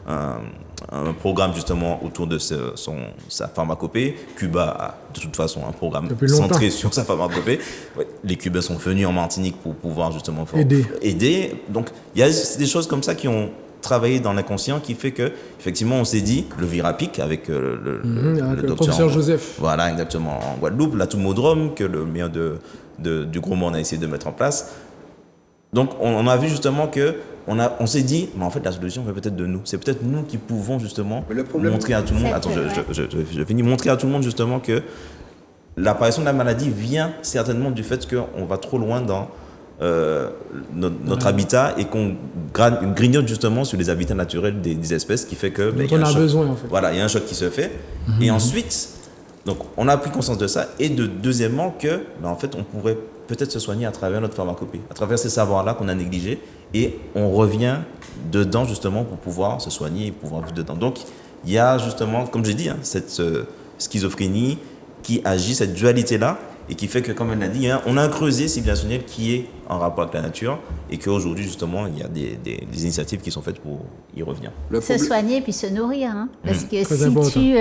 S5: un programme justement autour de sa pharmacopée. Cuba a de toute façon un programme centré sur sa pharmacopée. Ouais, les Cubains sont venus en Martinique pour pouvoir justement aider. Donc il y a des choses comme ça qui ont travaillé dans l'inconscient qui fait que effectivement on s'est dit le Virapic avec le
S3: professeur Joseph.
S5: Voilà, exactement, en Guadeloupe, l'Atoumodrome que le maire du Gros Monde a essayé de mettre en place. Donc on a vu justement que on s'est dit, mais en fait, la solution vient peut-être de nous. C'est peut-être nous qui pouvons justement montrer à tout le monde. Attends, je finis. Montrer à tout le monde justement que l'apparition de la maladie vient certainement du fait qu'on va trop loin dans notre habitat et qu'on grignote justement sur les habitats naturels des espèces, qui fait que
S3: on a besoin en fait.
S5: Voilà, il y a un choc qui se fait. Et ensuite, donc on a pris conscience de ça. Et deuxièmement que, en fait, on pourrait peut-être se soigner à travers notre pharmacopée, à travers ces savoirs-là qu'on a négligés, et on revient dedans justement pour pouvoir se soigner et pouvoir vivre dedans. Donc il y a justement, comme j'ai dit, cette schizophrénie qui agit, cette dualité-là, et qui fait que, comme elle l'a dit, on a un creuset civilisationnel qui est en rapport avec la nature, et qu'aujourd'hui justement il y a des initiatives qui sont faites pour y revenir.
S6: Se soigner puis se nourrir, hein. Parce que si tu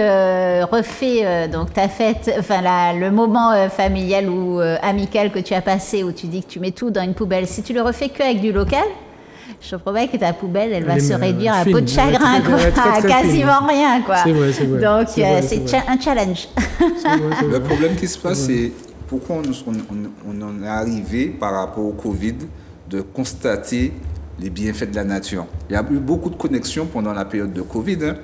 S6: refais donc ta fête, enfin le moment familial ou amical que tu as passé, où tu dis que tu mets tout dans une poubelle, si tu le refais qu'avec du local, je te promets que ta poubelle, elle va se réduire à peau de chagrin, à quasiment rien, quoi.
S3: C'est vrai.
S6: Donc c'est un challenge.
S4: Le problème qui se passe, c'est pourquoi on en est arrivé par rapport au Covid de constater les bienfaits de la nature. Il y a eu beaucoup de connexions pendant la période de Covid.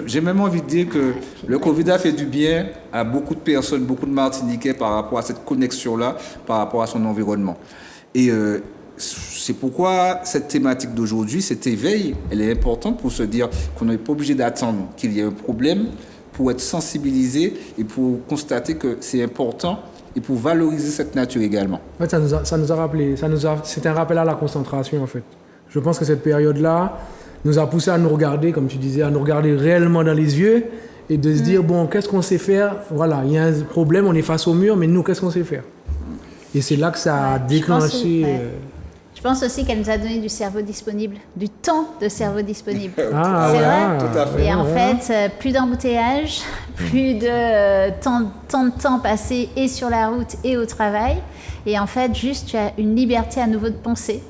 S4: J'ai même envie de dire que le Covid a fait du bien à beaucoup de personnes, beaucoup de Martiniquais par rapport à cette connexion-là, par rapport à son environnement. Et c'est pourquoi cette thématique d'aujourd'hui, cet éveil, elle est importante pour se dire qu'on n'est pas obligé d'attendre qu'il y ait un problème pour être sensibilisé et pour constater que c'est important et pour valoriser cette nature également.
S3: En fait, ça nous a rappelé, c'était un rappel à la concentration en fait. Je pense que cette période-là nous a poussé à nous regarder, comme tu disais, à nous regarder réellement dans les yeux et de se dire, bon, qu'est-ce qu'on sait faire? Voilà, il y a un problème, on est face au mur, mais nous, qu'est-ce qu'on sait faire? Et c'est là que ça a déclenché...
S6: Je pense aussi qu'elle nous a donné du cerveau disponible, du temps de cerveau disponible.
S3: C'est
S6: vrai.
S4: Tout à fait.
S6: Et en fait, plus d'embouteillage, plus de tant de temps passé et sur la route et au travail. Et en fait, juste, tu as une liberté à nouveau de penser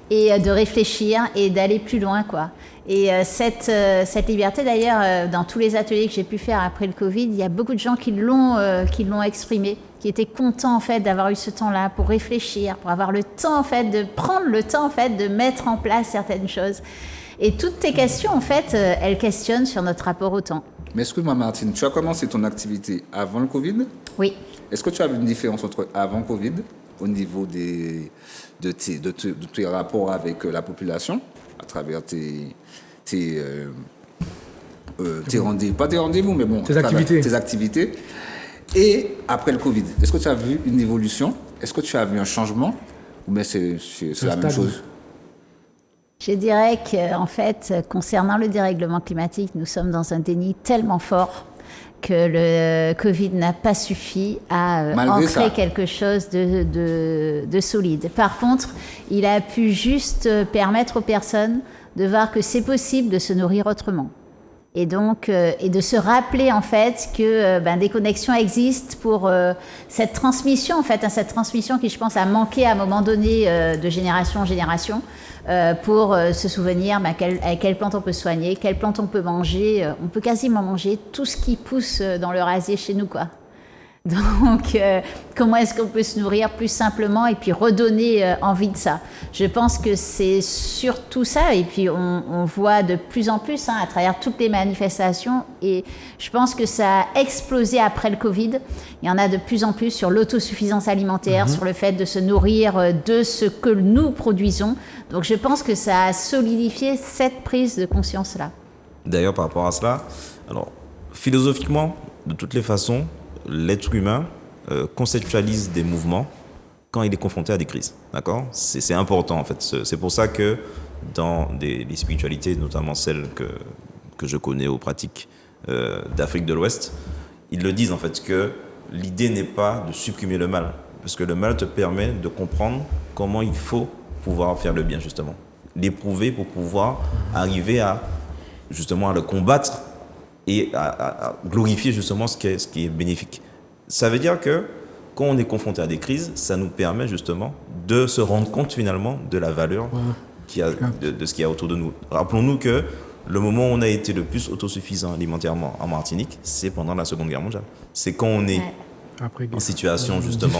S6: et de réfléchir et d'aller plus loin, quoi. Et cette liberté, d'ailleurs, dans tous les ateliers que j'ai pu faire après le Covid, il y a beaucoup de gens qui l'ont exprimé, qui étaient contents en fait d'avoir eu ce temps-là pour réfléchir, pour avoir le temps en fait de prendre le temps en fait de mettre en place certaines choses. Et toutes tes questions en fait, elles questionnent sur notre rapport au temps.
S4: Mais excuse-moi Martine, tu as commencé ton activité avant le Covid?
S6: Oui.
S4: Est-ce que tu as vu une différence entre avant Covid au niveau de tes rapports avec la population à travers tes rendez-vous, pas tes rendez-vous, mais bon, tes activités. Et après le Covid, est-ce que tu as vu une évolution? Est-ce que tu as vu un changement? Ou bien c'est la même chose?
S6: Je dirais qu'en fait, concernant le dérèglement climatique, nous sommes dans un déni tellement fort que le Covid n'a pas suffi à ancrer quelque chose de solide. Par contre, il a pu juste permettre aux personnes de voir que c'est possible de se nourrir autrement. Et donc, et de se rappeler en fait que des connexions existent pour cette transmission en fait, cette transmission qui je pense a manqué à un moment donné de génération en génération pour se souvenir avec quelle plante on peut soigner, quelle plante on peut manger. On peut quasiment manger tout ce qui pousse dans le rasier chez nous, quoi. Donc, comment est-ce qu'on peut se nourrir plus simplement et puis redonner envie de ça? Je pense que c'est surtout ça. Et puis, on voit de plus en plus à travers toutes les manifestations. Et je pense que ça a explosé après le Covid. Il y en a de plus en plus sur l'autosuffisance alimentaire, sur le fait de se nourrir de ce que nous produisons. Donc, je pense que ça a solidifié cette prise de conscience-là.
S5: D'ailleurs, par rapport à cela, alors, philosophiquement, de toutes les façons, l'être humain conceptualise des mouvements quand il est confronté à des crises. D'accord ? C'est important, en fait. C'est pour ça que dans les spiritualités, notamment celles que je connais aux pratiques d'Afrique de l'Ouest, ils le disent, en fait, que l'idée n'est pas de supprimer le mal, parce que le mal te permet de comprendre comment il faut pouvoir faire le bien, justement. L'éprouver pour pouvoir arriver à le combattre et à glorifier justement ce qui est bénéfique. Ça veut dire que quand on est confronté à des crises, ça nous permet justement de se rendre compte finalement de la valeur de ce qu'il y a autour de nous. Rappelons-nous que le moment où on a été le plus autosuffisant alimentairement en Martinique, c'est pendant la Seconde Guerre mondiale. C'est quand on est en situation justement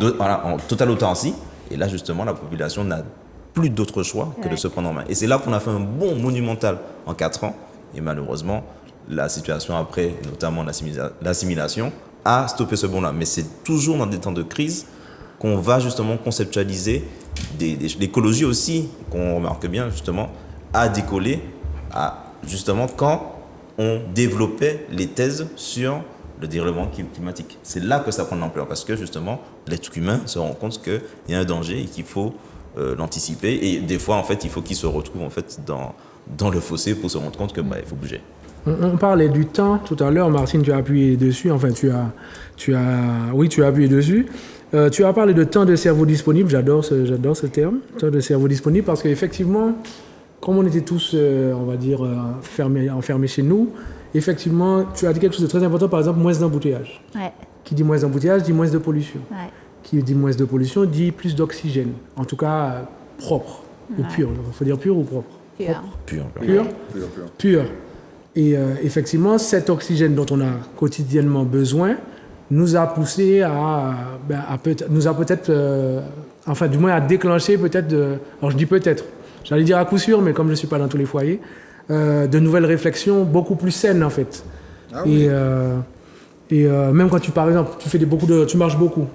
S5: en totale autarcie. Et là justement, la population n'a plus d'autre choix que de se prendre en main. Et c'est là qu'on a fait un bond monumental en 4 ans. Et malheureusement, la situation après, notamment l'assimilation, a stoppé ce bond-là. Mais c'est toujours dans des temps de crise qu'on va justement conceptualiser l'écologie aussi, qu'on remarque bien justement, a décollé justement quand on développait les thèses sur le dérèglement climatique. C'est là que ça prend de l'ampleur parce que justement, l'être humain se rend compte qu'il y a un danger et qu'il faut l'anticiper, et des fois en fait il faut qu'il se retrouve en fait dans le fossé pour se rendre compte que il faut bouger.
S3: On parlait du temps tout à l'heure, Martine, tu as appuyé dessus, enfin tu as appuyé dessus. Tu as parlé de temps de cerveau disponible, j'adore ce terme, temps de cerveau disponible, parce qu'effectivement, comme on était tous, on va dire, enfermés chez nous, effectivement, tu as dit quelque chose de très important, par exemple, moins d'embouteillage.
S6: Ouais.
S3: Qui dit moins d'embouteillage dit moins de pollution.
S6: Ouais.
S3: Qui dit moins de pollution dit plus d'oxygène, en tout cas propre ou pur. Il faut dire pur ou propre. Pur. Et effectivement, cet oxygène dont on a quotidiennement besoin nous a poussé du moins à déclencher peut-être, alors je dis peut-être, j'allais dire à coup sûr, mais comme je ne suis pas dans tous les foyers, de nouvelles réflexions beaucoup plus saines en fait. Ah oui. Et même quand par exemple, tu marches beaucoup.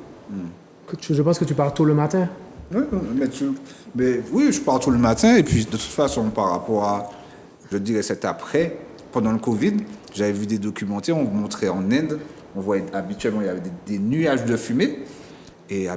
S3: Je pense que tu pars tôt le matin.
S4: Oui, je pars tôt le matin. Et puis, de toute façon, par rapport à, je dirais, cet après, pendant le Covid, j'avais vu des documentaires, on montrait en Inde, on voyait habituellement, il y avait des nuages de fumée. Et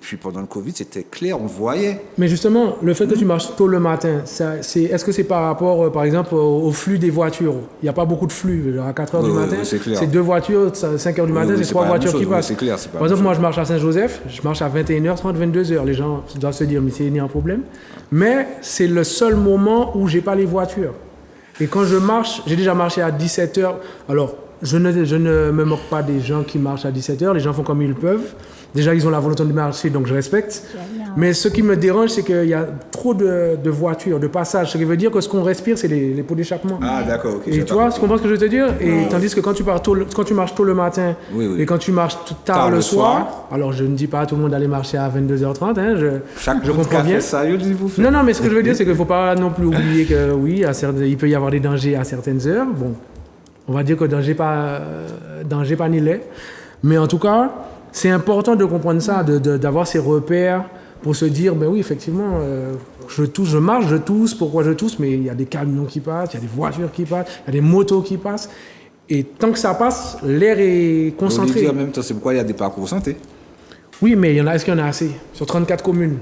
S4: puis, pendant le Covid, c'était clair, on voyait.
S3: Mais justement, le fait que tu marches tôt le matin, est-ce que c'est par rapport, par exemple, au flux des voitures? Il n'y a pas beaucoup de flux. À 4 h du matin, c'est 2 voitures, 5 h du matin, c'est 3 voitures qui passent.
S4: C'est clair,
S3: par exemple, moi, je marche à Saint-Joseph, je marche à 21h30, 22h. Les gens doivent se dire, mais c'est un problème. Mais c'est le seul moment où je n'ai pas les voitures. Et quand je marche, j'ai déjà marché à 17h. Alors, je ne me moque pas des gens qui marchent à 17h. Les gens font comme ils peuvent. Déjà, ils ont la volonté de marcher, donc je respecte. Mais ce qui me dérange, c'est qu'il y a trop de voitures, de passages. Ce qui veut dire que ce qu'on respire, c'est les pots d'échappement.
S4: Ah, d'accord, ok.
S3: Et tu vois, tu comprends ce que je veux te dire? Et tandis que quand tu marches tôt le matin et quand tu marches tard le soir, alors je ne dis pas à tout le monde d'aller marcher à 22h30, je comprends bien. Non, mais ce que je veux dire, c'est qu'il ne faut pas non plus oublier que oui, il peut y avoir des dangers à certaines heures. Bon, on va dire que danger pas ni lait. Mais en tout cas, c'est important de comprendre ça, d'avoir ces repères pour se dire, ben oui, effectivement, je marche, je tousse, pourquoi je tousse? Mais il y a des camions qui passent, il y a des voitures qui passent, il y a des motos qui passent. Et tant que ça passe, l'air est concentré.
S4: En même temps, c'est pourquoi il y a des parcours santé.
S3: Oui, mais est-ce qu'il y en a assez sur 34 communes?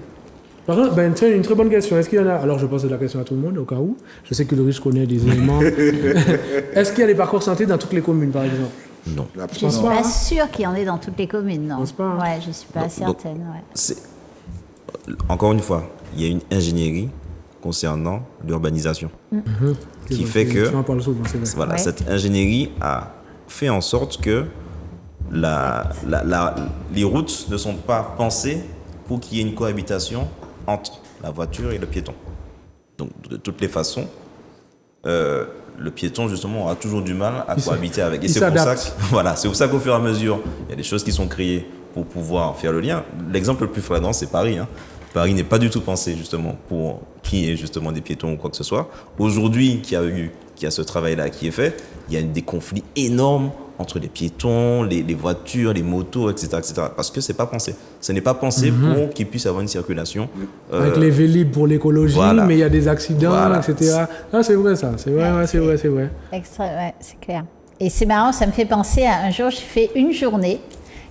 S3: Par contre, une très bonne question. Est-ce qu'il y en a? Alors, je pose la question à tout le monde, au cas où. Je sais que le riche connaît des éléments. Est-ce qu'il y a des parcours santé dans toutes les communes, par exemple?
S5: Non.
S6: Je ne suis pas sûre qu'il y en ait dans toutes les communes, non. Ouais, je ne suis pas certaine.
S5: Donc, encore une fois, il y a une ingénierie concernant l'urbanisation qui fait que cette ingénierie a fait en sorte que les routes ne sont pas pensées pour qu'il y ait une cohabitation entre la voiture et le piéton. Donc, de toutes les façons, le piéton, justement, aura toujours du mal à cohabiter avec. Et
S3: il
S5: c'est pour ça
S3: s'adapte.
S5: voilà, c'est pour ça qu'au fur et à mesure, il y a des choses qui sont créées pour pouvoir faire le lien. L'exemple le plus flagrant, c'est Paris. Paris n'est pas du tout pensé, justement, pour qu'il y ait justement des piétons ou quoi que ce soit. Aujourd'hui, qu'il y a ce travail-là qui est fait, il y a des conflits énormes entre les piétons, les voitures, les motos, etc., etc. Parce que c'est pas pensé. Ce n'est pas pensé pour qu'il puisse avoir une circulation.
S3: Avec les Vélib pour l'écologie,
S5: voilà.
S3: Mais il y a des accidents, etc. Ah, c'est vrai ça, c'est vrai, c'est vrai.
S6: Ouais, c'est clair. Et c'est marrant, ça me fait penser à un jour, j'ai fait une journée.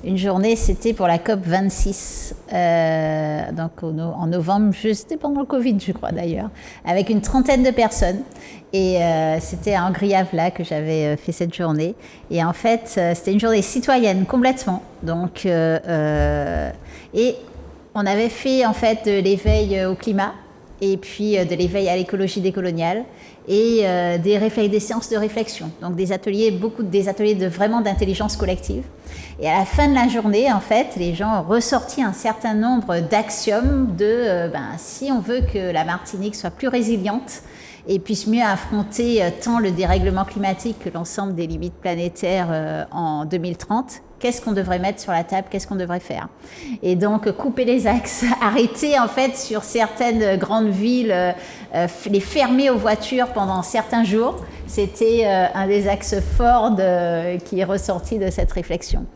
S6: Une journée, c'était pour la COP 26, donc en novembre, c'était pendant le Covid, je crois d'ailleurs, avec une trentaine de personnes. Et c'était à Angriave-là que j'avais fait cette journée. Et en fait, c'était une journée citoyenne complètement. Donc, et on avait fait en fait de l'éveil au climat et puis de l'éveil à l'écologie décoloniale et des séances de réflexion. Donc des ateliers vraiment d'intelligence collective. Et à la fin de la journée, en fait, les gens ont ressorti un certain nombre d'axiomes de si on veut que la Martinique soit plus résiliente et puisse mieux affronter tant le dérèglement climatique que l'ensemble des limites planétaires en 2030, qu'est-ce qu'on devrait mettre sur la table, qu'est-ce qu'on devrait faire. Et donc, couper les axes, arrêter en fait sur certaines grandes villes, les fermer aux voitures pendant certains jours, c'était un des axes forts qui est ressorti de cette réflexion.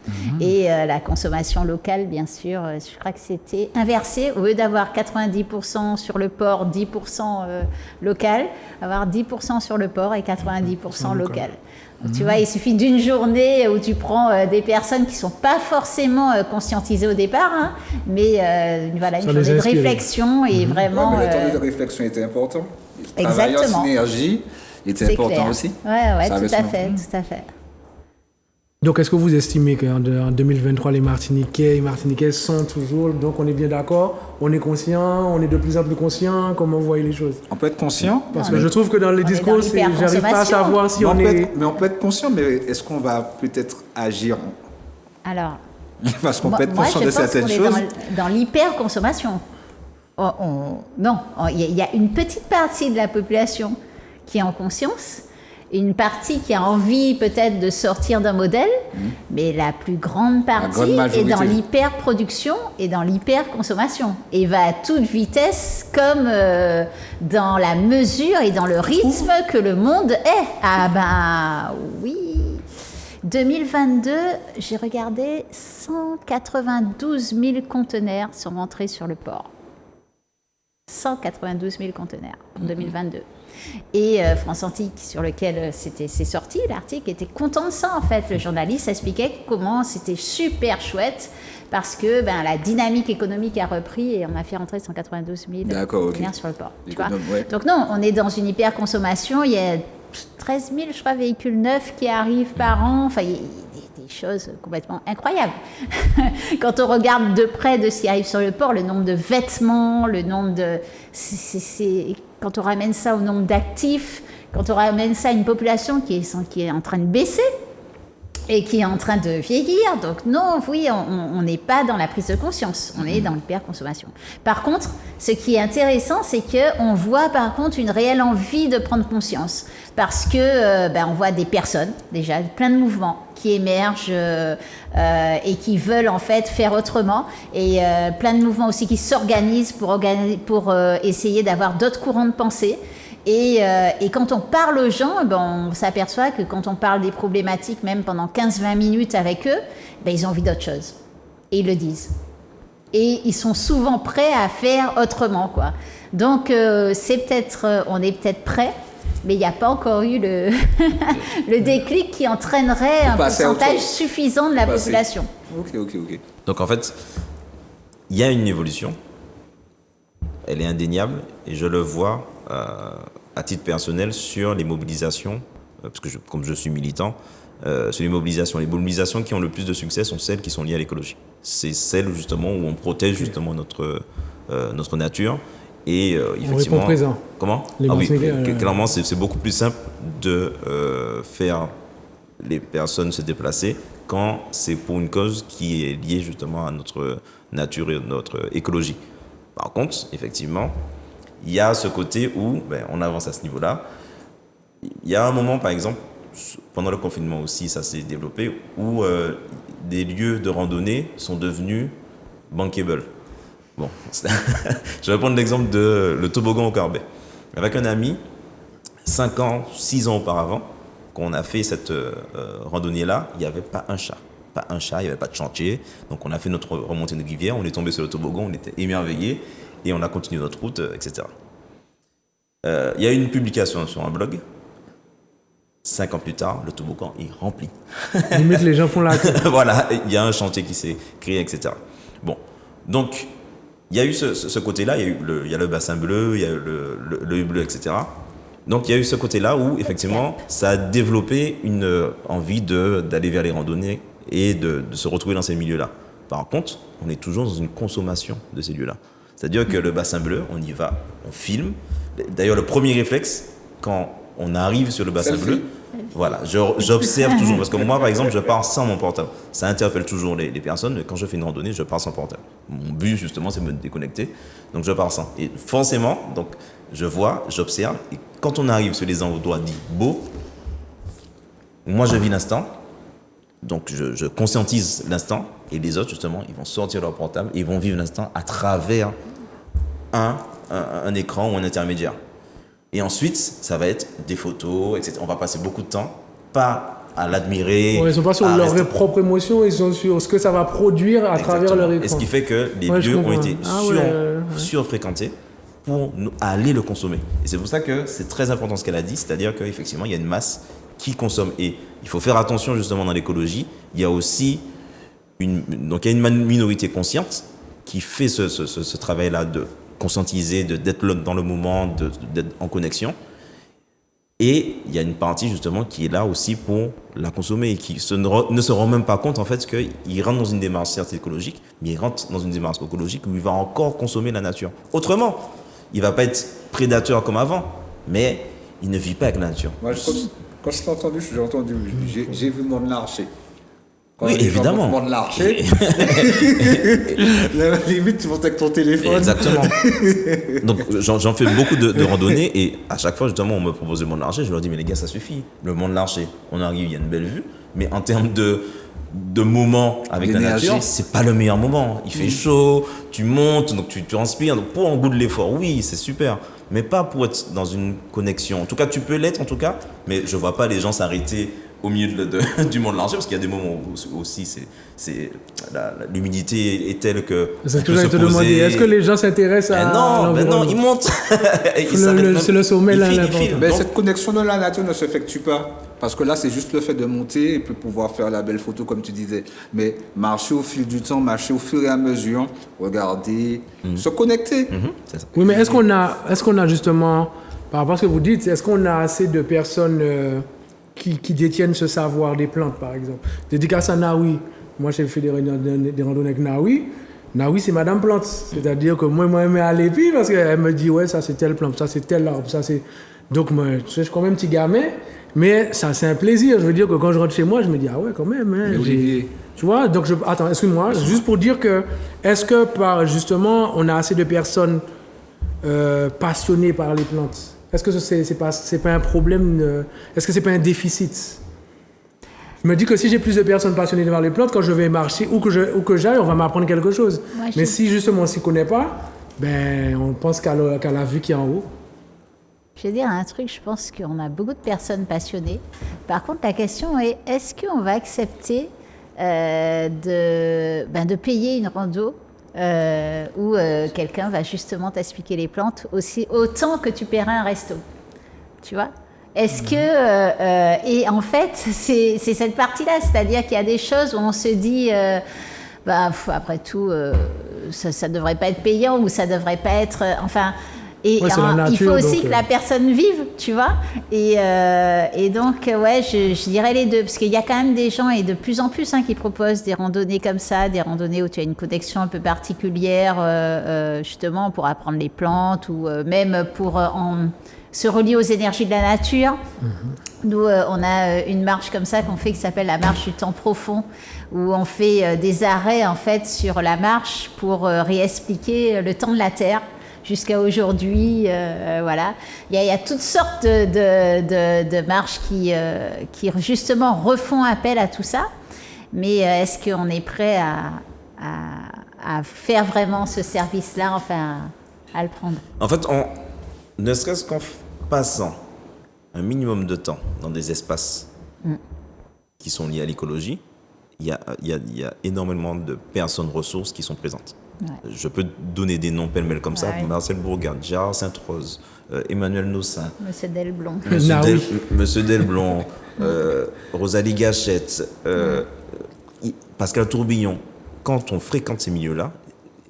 S6: Et la consommation locale, bien sûr, je crois que c'était inversé. Au lieu d'avoir 90% sur le port, 10% local, avoir 10% sur le port et 90% local. Donc, tu vois, il suffit d'une journée où tu prends des personnes qui ne sont pas forcément conscientisées au départ, mais voilà, une journée de réflexion et vraiment...
S4: mais le temps de réflexion était important.
S6: Exactement.
S4: Travailler en synergie était important
S6: clair.
S4: aussi.
S6: Ouais, tout à fait.
S3: Donc, est-ce que vous estimez qu'en 2023, les Martiniquais sont toujours... Donc, on est bien d'accord, on est conscient, on est de plus en plus conscient, comment vous voyez les choses?
S4: On peut être conscient.
S3: Parce que je trouve que dans les discours, j'arrive pas à savoir si on est...
S4: Mais on peut être conscient, mais est-ce qu'on va peut-être agir?
S6: Alors...
S4: Parce qu'on peut être conscient de certaines choses.
S6: Moi, je pense qu'on est dans l'hyper-consommation. Non, il y a une petite partie de la population qui est en conscience, une partie qui a envie peut-être de sortir d'un modèle, mais la plus grande partie est dans l'hyper-production et dans l'hyper-consommation et va à toute vitesse comme dans la mesure et dans le rythme que le monde est. Ah ben oui. 2022, j'ai regardé, 192 000 conteneurs sont rentrés sur le port. 192 000 conteneurs en 2022. Et France Antique, sur lequel c'est sorti, l'article, était content de ça en fait. Le journaliste expliquait comment c'était super chouette parce que la dynamique économique a repris et on a fait rentrer 192 000 conteneurs sur le port. Tu vois. Donc non, on est dans une hyper-consommation. Il y a 13 000, je crois, véhicules neufs qui arrivent par an. Enfin, il y a des choses complètement incroyables. Quand on regarde de près de ce qui arrive sur le port, le nombre de vêtements, le nombre de... Quand on ramène ça au nombre d'actifs, quand on ramène ça à une population qui est en train de baisser et qui est en train de vieillir, donc non, oui, on n'est pas dans la prise de conscience, on est dans l'hyperconsommation. Par contre, ce qui est intéressant, c'est qu'on voit par contre une réelle envie de prendre conscience, parce que on voit des personnes, déjà, plein de mouvements qui émergent et qui veulent en fait faire autrement, et plein de mouvements aussi qui s'organisent pour essayer d'avoir d'autres courants de pensée. Et quand on parle aux gens, on s'aperçoit que quand on parle des problématiques, même pendant 15-20 minutes avec eux, ils ont envie d'autre chose. Et ils le disent. Et ils sont souvent prêts à faire autrement, quoi. Donc, on est peut-être prêts, mais il n'y a pas encore eu le déclic qui entraînerait un pourcentage suffisant de la population.
S4: Ok.
S5: Donc, en fait, il y a une évolution. Elle est indéniable et je le vois à titre personnel sur les mobilisations, parce que comme je suis militant, sur les mobilisations qui ont le plus de succès sont celles qui sont liées à l'écologie. C'est celles justement où on protège justement notre nature et effectivement.
S3: On répond présent.
S5: Comment? Clairement, c'est beaucoup plus simple de faire les personnes se déplacer quand c'est pour une cause qui est liée justement à notre nature et notre écologie. Par contre, effectivement, il y a ce côté où on avance à ce niveau-là. il y a un moment, par exemple, pendant le confinement aussi, ça s'est développé, où des lieux de randonnée sont devenus bankable. Bon, je vais prendre l'exemple de le toboggan au Carbet. Avec un ami, 5 ans, 6 ans auparavant, quand on a fait cette randonnée-là, il n'y avait pas un chat. Pas un chat, il n'y avait pas de chantier. Donc on a fait notre remontée de rivière, on est tombé sur le toboggan, on était émerveillés et on a continué notre route, etc. Il y a eu une publication sur un blog. 5 ans plus tard, le toboggan est rempli.
S3: Limite, les gens font la queue.
S5: Voilà, il y a un chantier qui s'est créé, etc. Bon, donc, il y a eu ce côté-là, il y a le bassin bleu, il y a le bleu, etc. Donc, il y a eu ce côté-là où, effectivement, ça a développé une envie d'aller vers les randonnées et de se retrouver dans ces milieux-là. Par contre, on est toujours dans une consommation de ces lieux-là. C'est-à-dire que le bassin bleu, on y va, on filme. D'ailleurs, le premier réflexe, quand on arrive sur le bassin bleu, voilà, j'observe toujours. Parce que moi, par exemple, je pars sans mon portable. Ça interpelle toujours les personnes. Mais quand je fais une randonnée, je pars sans portable. Mon but, justement, c'est de me déconnecter. Donc, je pars sans. Et forcément, donc, je vois, j'observe. Et quand on arrive sur les endroits dits beaux, moi, je vis l'instant. Donc, je conscientise l'instant. Et les autres, justement, ils vont sortir leur portable et ils vont vivre l'instant à travers un écran ou un intermédiaire. Et ensuite, ça va être des photos, etc. On va passer beaucoup de temps, pas à l'admirer.
S3: Ouais, ils ne sont pas sur leur propre émotion, ils sont sur ce que ça va produire à travers leur écran.
S5: Et ce qui fait que les lieux ont été surfréquentés pour aller le consommer. Et c'est pour ça que c'est très important ce qu'elle a dit, c'est-à-dire qu'effectivement, il y a une masse qui consomme. Et il faut faire attention justement dans l'écologie. Il y a aussi une minorité consciente qui fait ce travail-là de conscientiser, d'être dans le moment, d'être en connexion. Et il y a une partie justement qui est là aussi pour la consommer et qui ne se rend même pas compte en fait qu'il rentre dans une démarche certes écologique, mais il rentre dans une démarche écologique où il va encore consommer la nature. Autrement, il ne va pas être prédateur comme avant, mais il ne vit pas avec la nature.
S4: Moi, quand je t'ai entendu, j'ai vu mon archer.
S5: Oui, évidemment.
S4: Mon l'archer. Limite, tu montes avec ton téléphone.
S5: Exactement. Donc, j'en fais beaucoup de randonnées et à chaque fois, justement, on me propose le Mont de l'Archer. Je leur dis, mais les gars, ça suffit. Le Mont de l'Archer, on arrive, il y a une belle vue, mais en termes de moments avec la nature, c'est pas le meilleur moment. Il fait chaud, tu montes, donc tu inspires. Donc, pour un goût de l'effort, oui, c'est super. Mais pas pour être dans une connexion. En tout cas, tu peux l'être, en tout cas, mais je vois pas les gens s'arrêter au milieu du Mont de l'Archer, parce qu'il y a des moments où aussi l'humidité est telle que
S3: c'est toujours te demander, est-ce que les gens s'intéressent à
S5: non, ils montent.
S3: C'est le sommet là.
S4: Mais cette connexion de la nature ne s'effectue pas, parce que là c'est juste le fait de monter et puis pouvoir faire la belle photo comme tu disais, mais marcher au fil du temps, marcher au fur et à mesure, regarder, se connecter.
S5: C'est ça.
S3: Oui, mais est-ce qu'on a justement, par rapport à ce que vous dites, est-ce qu'on a assez de personnes qui détiennent ce savoir des plantes, par exemple? Dédicace à Naoui. Moi, j'ai fait des randonnées avec Naoui. Naoui, c'est Madame Plante. C'est-à-dire que moi, j'aime aller puis parce qu'elle me dit, ouais, ça c'est telle plante, ça c'est tel arbre, ça c'est... Donc, moi, je suis quand même un petit gamin, mais ça c'est un plaisir. Je veux dire que quand je rentre chez moi, je me dis, ah ouais, quand même. Hein, tu vois, donc attends, excuse-moi, juste pour dire que, est-ce que, justement, on a assez de personnes passionnées par les plantes? Est-ce que c'est pas un problème? Est-ce que c'est pas un déficit? Je me dis que si j'ai plus de personnes passionnées par les plantes, quand je vais marcher ou que j'aille, on va m'apprendre quelque chose. Mais si justement on s'y connaît pas, ben on pense qu'à la vue qui est en haut.
S6: Je vais dire un truc, je pense qu'on a beaucoup de personnes passionnées. Par contre, la question est, est-ce qu'on va accepter de payer une rando où quelqu'un va justement t'expliquer les plantes autant que tu paierais un resto, tu vois? Est-ce que et en fait c'est cette partie-là, c'est-à-dire qu'il y a des choses où on se dit après tout ça devrait pas être payant ou ça devrait pas être il faut aussi que la personne vive, tu vois. Et donc, je dirais les deux. Parce qu'il y a quand même des gens, et de plus en plus, qui proposent des randonnées comme ça, des randonnées où tu as une connexion un peu particulière, justement, pour apprendre les plantes ou même pour se relier aux énergies de la nature. Nous, on a une marche comme ça qu'on fait qui s'appelle la marche du temps profond, où on fait des arrêts, en fait, sur la marche pour réexpliquer le temps de la Terre. jusqu'à aujourd'hui. Voilà. Il y a toutes sortes de marches qui justement refont appel à tout ça. Mais est-ce qu'on est prêt à faire vraiment ce service-là, enfin, à le prendre?
S5: En fait, ne serait-ce qu'en passant un minimum de temps dans des espaces qui sont liés à l'écologie, il y a énormément de personnes ressources qui sont présentes. Ouais. Je peux donner des noms pêle-mêle comme ça. Marcel Bourgade, Gérard Sainte-Rose, Emmanuel Nossin,
S6: Monsieur Delblon,
S5: Monsieur Delblon, Rosalie Gachette, Pascal Tourbillon. Quand on fréquente ces milieux-là,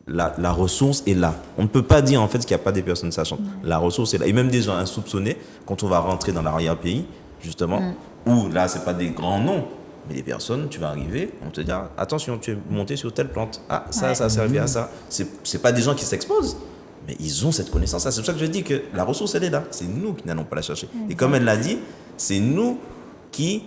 S5: la ressource est là. On ne peut pas dire en fait qu'il n'y a pas des personnes sachantes. La ressource est là. Et même des gens insoupçonnés, quand on va rentrer dans l'arrière-pays, justement, où là, ce n'est pas des grands noms, mais des personnes, tu vas arriver, on te dire attention, tu es monté sur telle plante. Ah, ça a servi à ça. C'est pas des gens qui s'exposent, mais ils ont cette connaissance. C'est pour ça que je dis que la ressource, elle est là. C'est nous qui n'allons pas la chercher. Et comme elle l'a dit, c'est nous qui...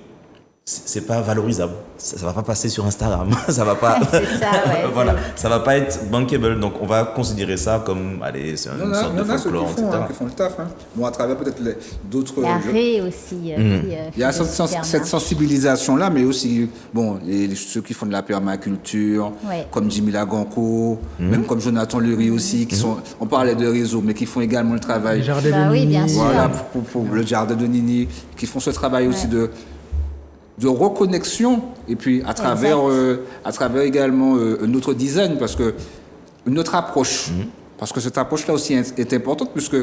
S5: C'est pas valorisable. Ça va pas passer sur Instagram. Ça va pas.
S6: C'est ça,
S5: voilà. Ça va pas être bankable. Donc on va considérer ça comme, allez, c'est une sorte de folklore, etc.
S4: Qui font le taf. Hein. Bon, à travers peut-être d'autres.
S6: Il y a Ré aussi.
S4: Il y a cette sensibilisation-là, mais aussi, bon, ceux qui font de la permaculture, comme Jimmy Laganco, même comme Jonathan Lery aussi, qui sont. On parlait de réseau, mais qui font également le travail.
S3: Le jardin de Nini.
S6: Bien sûr.
S4: Voilà, pour le jardin de Nini, qui font ce travail aussi de reconnexion, et puis à travers également notre design, parce que notre approche, parce que cette approche-là aussi est importante, puisque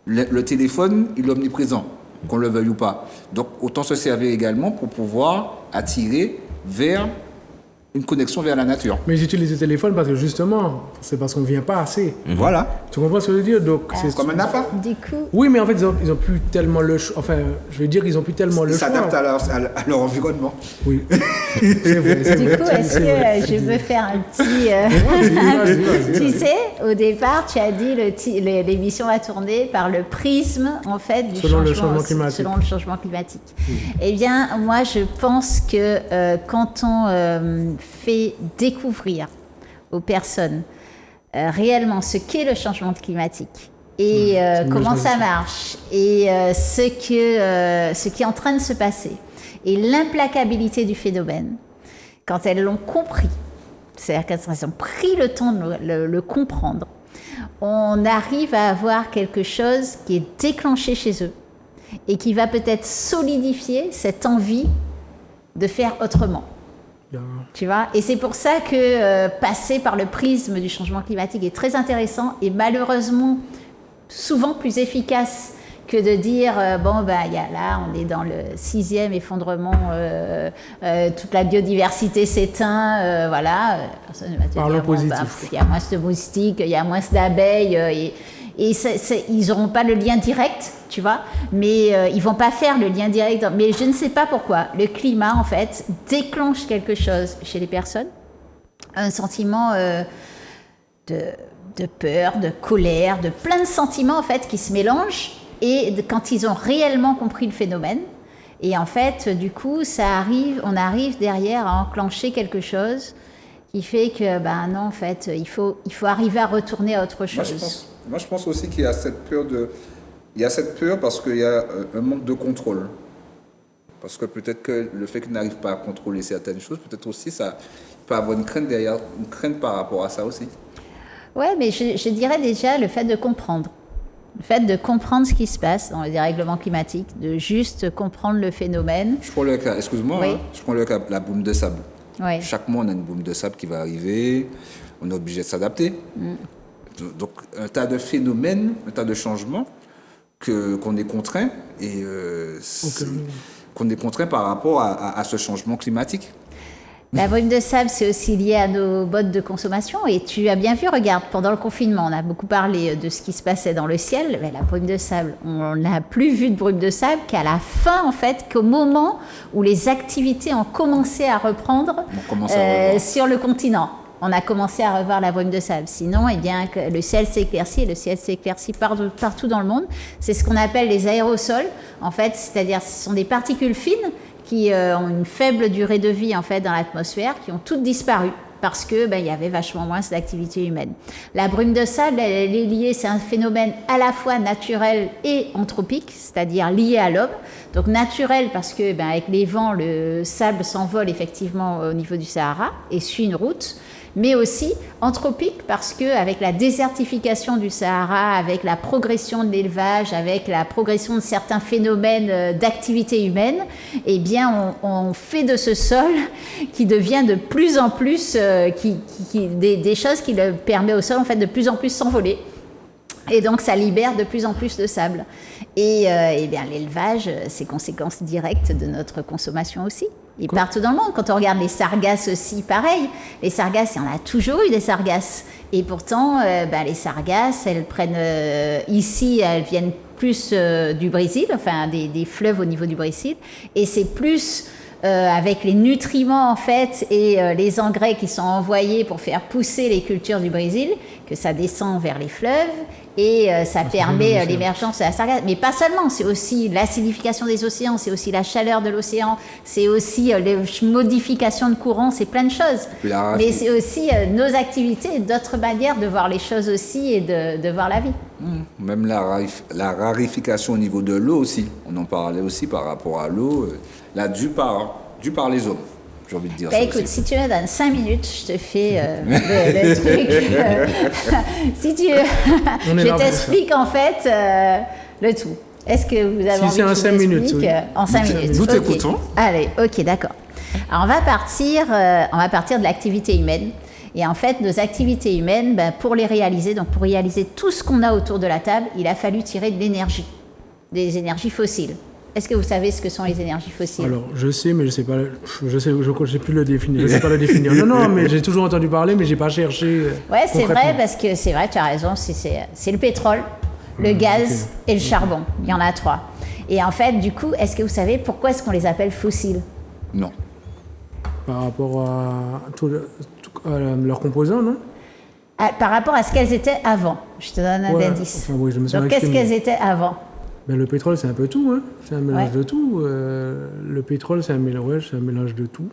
S4: le téléphone, il est omniprésent, qu'on le veuille ou pas. Donc autant se servir également pour pouvoir attirer vers une connexion vers la nature.
S3: Mais j'utilise le téléphone parce que justement, c'est parce qu'on ne vient pas assez.
S4: Voilà.
S3: Tu comprends ce que je veux dire? Donc,
S4: c'est comme un appât.
S6: Du coup...
S3: Oui, mais en fait, ils ont plus tellement le choix. Enfin, je veux dire, ils ont plus tellement le choix.
S4: Ils s'adaptent à leur environnement.
S3: Oui.
S6: C'est vrai. Du coup, est-ce que je peux faire un petit... Tu sais, au départ, tu as dit l'émission va tourner par le prisme, en fait, du changement climatique. Selon le changement climatique. Eh bien, moi, je pense que quand on fait découvrir aux personnes réellement ce qu'est le changement climatique et comment ça marche et ce qui est en train de se passer et l'implacabilité du phénomène, quand elles l'ont compris, c'est-à-dire qu'elles ont pris le temps de le comprendre, on arrive à avoir quelque chose qui est déclenché chez eux et qui va peut-être solidifier cette envie de faire autrement. Tu vois, et c'est pour ça que passer par le prisme du changement climatique est très intéressant et malheureusement souvent plus efficace que de dire là on est dans le 6e effondrement, toute la biodiversité s'éteint, voilà, personne ne va te dire il y a moins de moustiques, il y a moins d'abeilles et ils n'auront pas le lien direct, tu vois, mais ils vont pas faire le lien direct. Mais je ne sais pas pourquoi. Le climat, en fait, déclenche quelque chose chez les personnes, un sentiment de peur, de colère, de plein de sentiments, en fait, qui se mélangent. Et quand ils ont réellement compris le phénomène, et en fait, du coup, on arrive derrière à enclencher quelque chose qui fait que, non, en fait, il faut arriver à retourner à autre chose.
S4: Moi, je pense aussi qu'il y a cette peur Il y a cette peur parce qu'il y a un manque de contrôle. Parce que peut-être que le fait qu'ils n'arrivent pas à contrôler certaines choses, peut-être aussi ça peut avoir une crainte derrière, une crainte par rapport à ça aussi.
S6: Oui, mais je dirais déjà le fait de comprendre. Le fait de comprendre ce qui se passe dans les dérèglements climatiques, de juste comprendre le phénomène.
S4: Je prends le cas, excuse-moi, je prends le cas de la boum de sable.
S6: Oui.
S4: Chaque mois, on a une boum de sable qui va arriver, on est obligé de s'adapter. Donc, un tas de phénomènes, un tas de changements qu'on est contraint et qu'on est contraint par rapport à ce changement climatique.
S6: La brume de sable, c'est aussi lié à nos modes de consommation. Et tu as bien vu, regarde, pendant le confinement, on a beaucoup parlé de ce qui se passait dans le ciel. Mais la brume de sable, on n'a plus vu de brume de sable qu'à la fin, en fait, qu'au moment où les activités ont commencé à reprendre sur le continent. On a commencé à revoir la brume de sable. Sinon, eh bien, le ciel s'éclaircit, et le ciel s'éclaircit partout dans le monde. C'est ce qu'on appelle les aérosols, en fait, c'est-à-dire ce sont des particules fines qui ont une faible durée de vie en fait dans l'atmosphère, qui ont toutes disparu. parce que il y avait vachement moins d'activité humaine. La brume de sable, elle est liée, c'est un phénomène à la fois naturel et anthropique, c'est-à-dire lié à l'homme. Donc naturel parce que avec les vents, le sable s'envole effectivement au niveau du Sahara et suit une route, mais aussi anthropique parce que avec la désertification du Sahara, avec la progression de l'élevage, avec la progression de certains phénomènes d'activité humaine, eh bien on fait de ce sol qui devient de plus en plus des choses qui le permet au sol en fait de plus en plus s'envoler. Et donc, ça libère de plus en plus de sable. Et bien, l'élevage, c'est conséquence directe de notre consommation aussi. Et partout dans le monde, quand on regarde les sargasses aussi, pareil. Les sargasses, il y en a toujours eu des sargasses. Et pourtant, les sargasses, elles prennent ici, elles viennent plus du Brésil, enfin des fleuves au niveau du Brésil. Et c'est plus avec les nutriments en fait et les engrais qui sont envoyés pour faire pousser les cultures du Brésil que ça descend vers les fleuves. Et ça permet l'émergence de la sargasse. Mais pas seulement, c'est aussi l'acidification des océans, c'est aussi la chaleur de l'océan, c'est aussi les modifications de courant, c'est plein de choses. Mais c'est aussi nos activités, d'autres manières de voir les choses aussi et de voir la vie.
S4: Même la rarification au niveau de l'eau aussi. On en parlait aussi par rapport à l'eau, là dû par les hommes. J'ai envie de dire ça
S6: écoute,
S4: aussi.
S6: si tu me donnes 5 minutes, je te fais le truc. Si tu je t'explique en fait le tout. Est-ce que vous avez envie
S3: c'est en 5 minutes, oui.
S6: En 5 minutes.
S4: Nous t'écoutons.
S6: Allez, ok, d'accord. Alors on va partir de l'activité humaine. Et en fait, nos activités humaines, pour les réaliser, donc pour réaliser tout ce qu'on a autour de la table, il a fallu tirer de l'énergie, des énergies fossiles. Est-ce que vous savez ce que sont les énergies fossiles?
S3: Alors, je sais, mais je sais pas. Je sais plus le définir. Je sais pas le définir. Non, mais j'ai toujours entendu parler, mais j'ai pas cherché.
S6: Ouais, c'est vrai parce que c'est vrai, tu as raison. C'est le pétrole, le gaz et le charbon. Il y en a 3. Et en fait, du coup, est-ce que vous savez pourquoi est-ce qu'on les appelle fossiles?
S4: Non.
S3: Par rapport à leurs composants, non?
S6: Par rapport à ce qu'elles étaient avant. Je te donne un indice.
S3: Enfin, oui, je me suis
S6: Donc, qu'est-ce qu'elles étaient avant?
S3: Le pétrole, c'est un peu tout, hein. C'est un mélange de tout. Le pétrole, c'est un mélange de tout.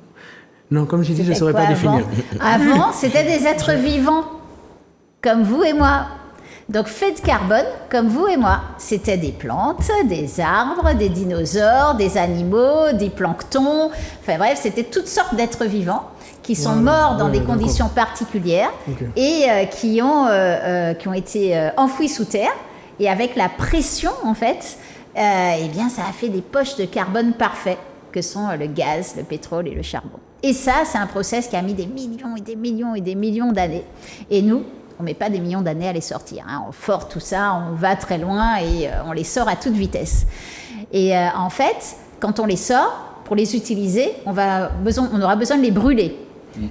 S3: Non, comme j'ai dit, je ne saurais pas définir.
S6: Avant, c'était des êtres vivants, comme vous et moi. Donc, faits de carbone, comme vous et moi. C'était des plantes, des arbres, des dinosaures, des animaux, des planctons. Enfin bref, c'était toutes sortes d'êtres vivants qui sont morts dans des conditions particulières et qui ont été enfouis sous terre. Et avec la pression, en fait, eh bien, ça a fait des poches de carbone parfaits, que sont le gaz, le pétrole et le charbon. Et ça, c'est un process qui a mis des millions et des millions et des millions d'années. Et nous, on ne met pas des millions d'années à les sortir. Hein. On force tout ça, on va très loin et on les sort à toute vitesse. Et en fait, quand on les sort, pour les utiliser, on aura besoin de les brûler.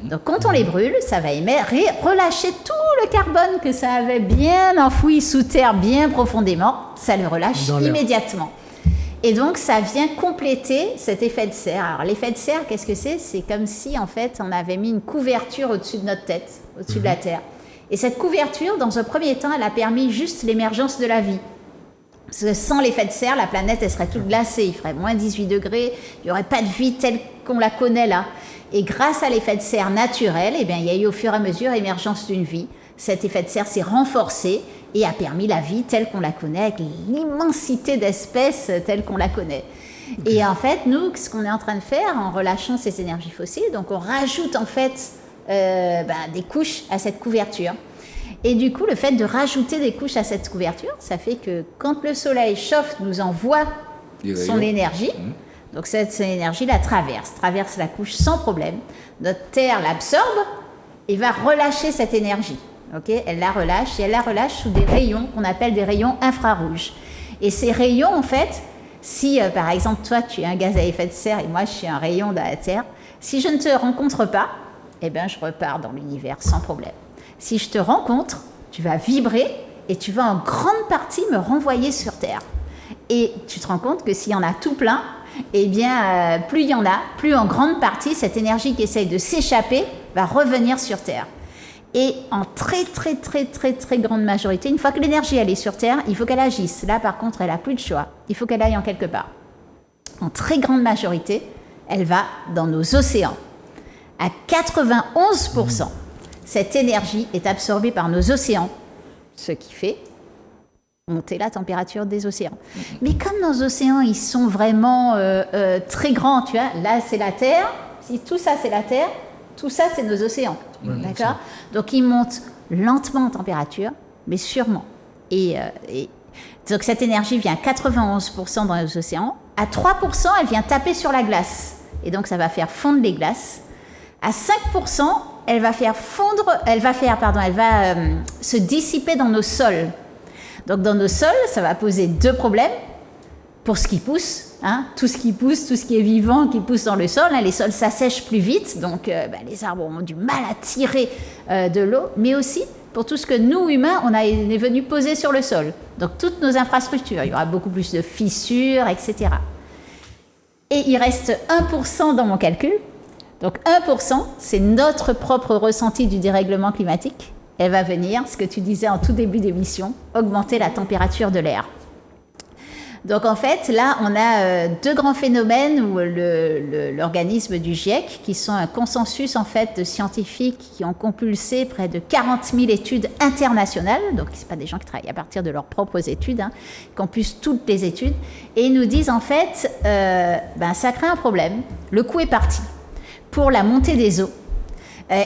S6: Donc, quand on les brûle, ça va relâcher tout le carbone que ça avait bien enfoui sous terre, bien profondément. Ça le relâche immédiatement. Et donc, ça vient compléter cet effet de serre. Alors, l'effet de serre, qu'est-ce que c'est? C'est comme si, en fait, on avait mis une couverture au-dessus de notre tête, au-dessus de la Terre. Et cette couverture, dans un premier temps, elle a permis juste l'émergence de la vie. Parce que sans l'effet de serre, la planète, elle serait toute glacée. Il ferait moins 18 degrés. Il n'y aurait pas de vie telle qu'on la connaît là. Et grâce à l'effet de serre naturel, eh bien, il y a eu au fur et à mesure l'émergence d'une vie. Cet effet de serre s'est renforcé et a permis la vie telle qu'on la connaît, avec l'immensité d'espèces telles qu'on la connaît. Et en fait, nous, ce qu'on est en train de faire en relâchant ces énergies fossiles, donc on rajoute en fait des couches à cette couverture. Et du coup, le fait de rajouter des couches à cette couverture, ça fait que quand le soleil chauffe, nous envoie son énergie. Donc cette énergie la traverse la couche sans problème. Notre Terre l'absorbe et va relâcher cette énergie. Okay, elle la relâche et elle la relâche sous des rayons qu'on appelle des rayons infrarouges. Et ces rayons, en fait, si par exemple toi tu es un gaz à effet de serre et moi je suis un rayon de la Terre, si je ne te rencontre pas, eh bien je repars dans l'univers sans problème. Si je te rencontre, tu vas vibrer et tu vas en grande partie me renvoyer sur Terre. Et tu te rends compte que s'il y en a tout plein, eh bien, plus il y en a, plus en grande partie, cette énergie qui essaye de s'échapper va revenir sur Terre. Et en très grande majorité, une fois que l'énergie elle est sur Terre, il faut qu'elle agisse. Là, par contre, elle n'a plus de choix. Il faut qu'elle aille en quelque part. En très grande majorité, elle va dans nos océans. à 91%, cette énergie est absorbée par nos océans, ce qui fait monter la température des océans. Mais comme nos océans, ils sont vraiment très grands, tu vois, là c'est la Terre, si tout ça c'est la Terre, tout ça c'est nos océans, d'accord ? Donc ils montent lentement en température, mais sûrement. Et donc cette énergie vient à 91% dans les océans, à 3% elle vient taper sur la glace, et donc ça va faire fondre les glaces. À 5%, elle va se dissiper dans nos sols. Donc dans nos sols, ça va poser 2 problèmes pour ce qui pousse. Tout ce qui pousse, tout ce qui est vivant qui pousse dans le sol. Les sols s'assèchent plus vite, donc les arbres ont du mal à tirer de l'eau, mais aussi pour tout ce que nous, humains, on est venu poser sur le sol. Donc toutes nos infrastructures, il y aura beaucoup plus de fissures, etc. Et il reste 1% dans mon calcul. Donc 1%, c'est notre propre ressenti du dérèglement climatique. Elle va venir, ce que tu disais en tout début d'émission, augmenter la température de l'air. Donc en fait, là, on a 2 grands phénomènes où l'organisme du GIEC, qui sont un consensus en fait de scientifiques qui ont compulsé près de 40 000 études internationales, donc ce n'est pas des gens qui travaillent à partir de leurs propres études, qui compulsent toutes les études, et ils nous disent en fait, ça crée un problème, le coup est parti pour la montée des eaux,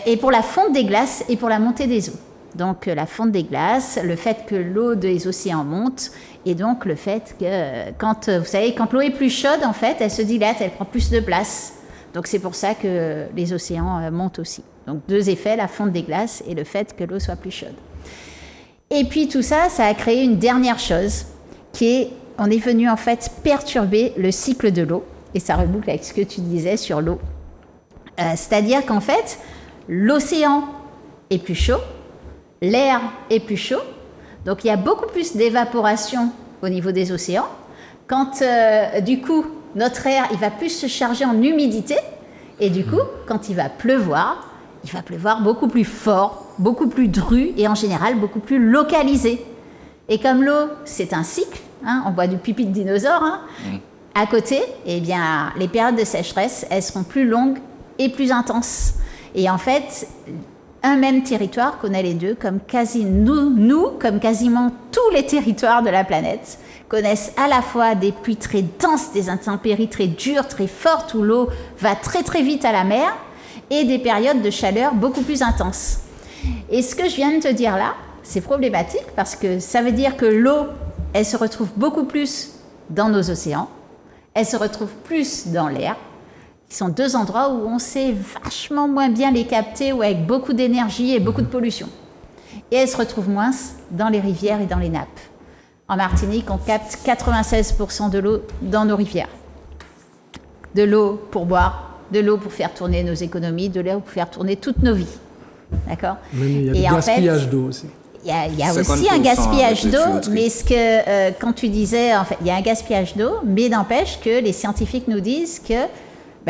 S6: et pour la fonte des glaces et pour la montée des eaux. Donc la fonte des glaces, le fait que l'eau des océans monte, et donc le fait que quand l'eau est plus chaude, en fait, elle se dilate, elle prend plus de place. Donc c'est pour ça que les océans montent aussi. Donc 2 effets, la fonte des glaces et le fait que l'eau soit plus chaude. Et puis tout ça, ça a créé une dernière chose, on est venu en fait perturber le cycle de l'eau, et ça reboucle avec ce que tu disais sur l'eau. C'est-à-dire qu'en fait, l'océan est plus chaud, l'air est plus chaud, donc il y a beaucoup plus d'évaporation au niveau des océans. Quand du coup notre air il va plus se charger en humidité, et du coup quand il va pleuvoir beaucoup plus fort, beaucoup plus dru, et en général beaucoup plus localisé. Et comme l'eau c'est un cycle, on boit du pipi de dinosaure, à côté, eh bien les périodes de sécheresse elles seront plus longues et plus intenses. Et en fait, un même territoire connaît les deux, comme comme quasiment tous les territoires de la planète, connaissent à la fois des pluies très denses, des intempéries très dures, très fortes, où l'eau va très très vite à la mer, et des périodes de chaleur beaucoup plus intenses. Et ce que je viens de te dire là, c'est problématique, parce que ça veut dire que l'eau, elle se retrouve beaucoup plus dans nos océans, elle se retrouve plus dans l'air, qui sont 2 endroits où on sait vachement moins bien les capter, ou avec beaucoup d'énergie et beaucoup de pollution. Et elles se retrouvent moins dans les rivières et dans les nappes. En Martinique, on capte 96% de l'eau dans nos rivières. De l'eau pour boire, de l'eau pour faire tourner nos économies, de l'eau pour faire tourner toutes nos vies. D'accord ?
S3: Mais il y a du gaspillage d'eau aussi.
S6: Il y a aussi un gaspillage d'eau, mais quand tu disais, en fait, il y a un gaspillage d'eau, mais n'empêche que les scientifiques nous disent que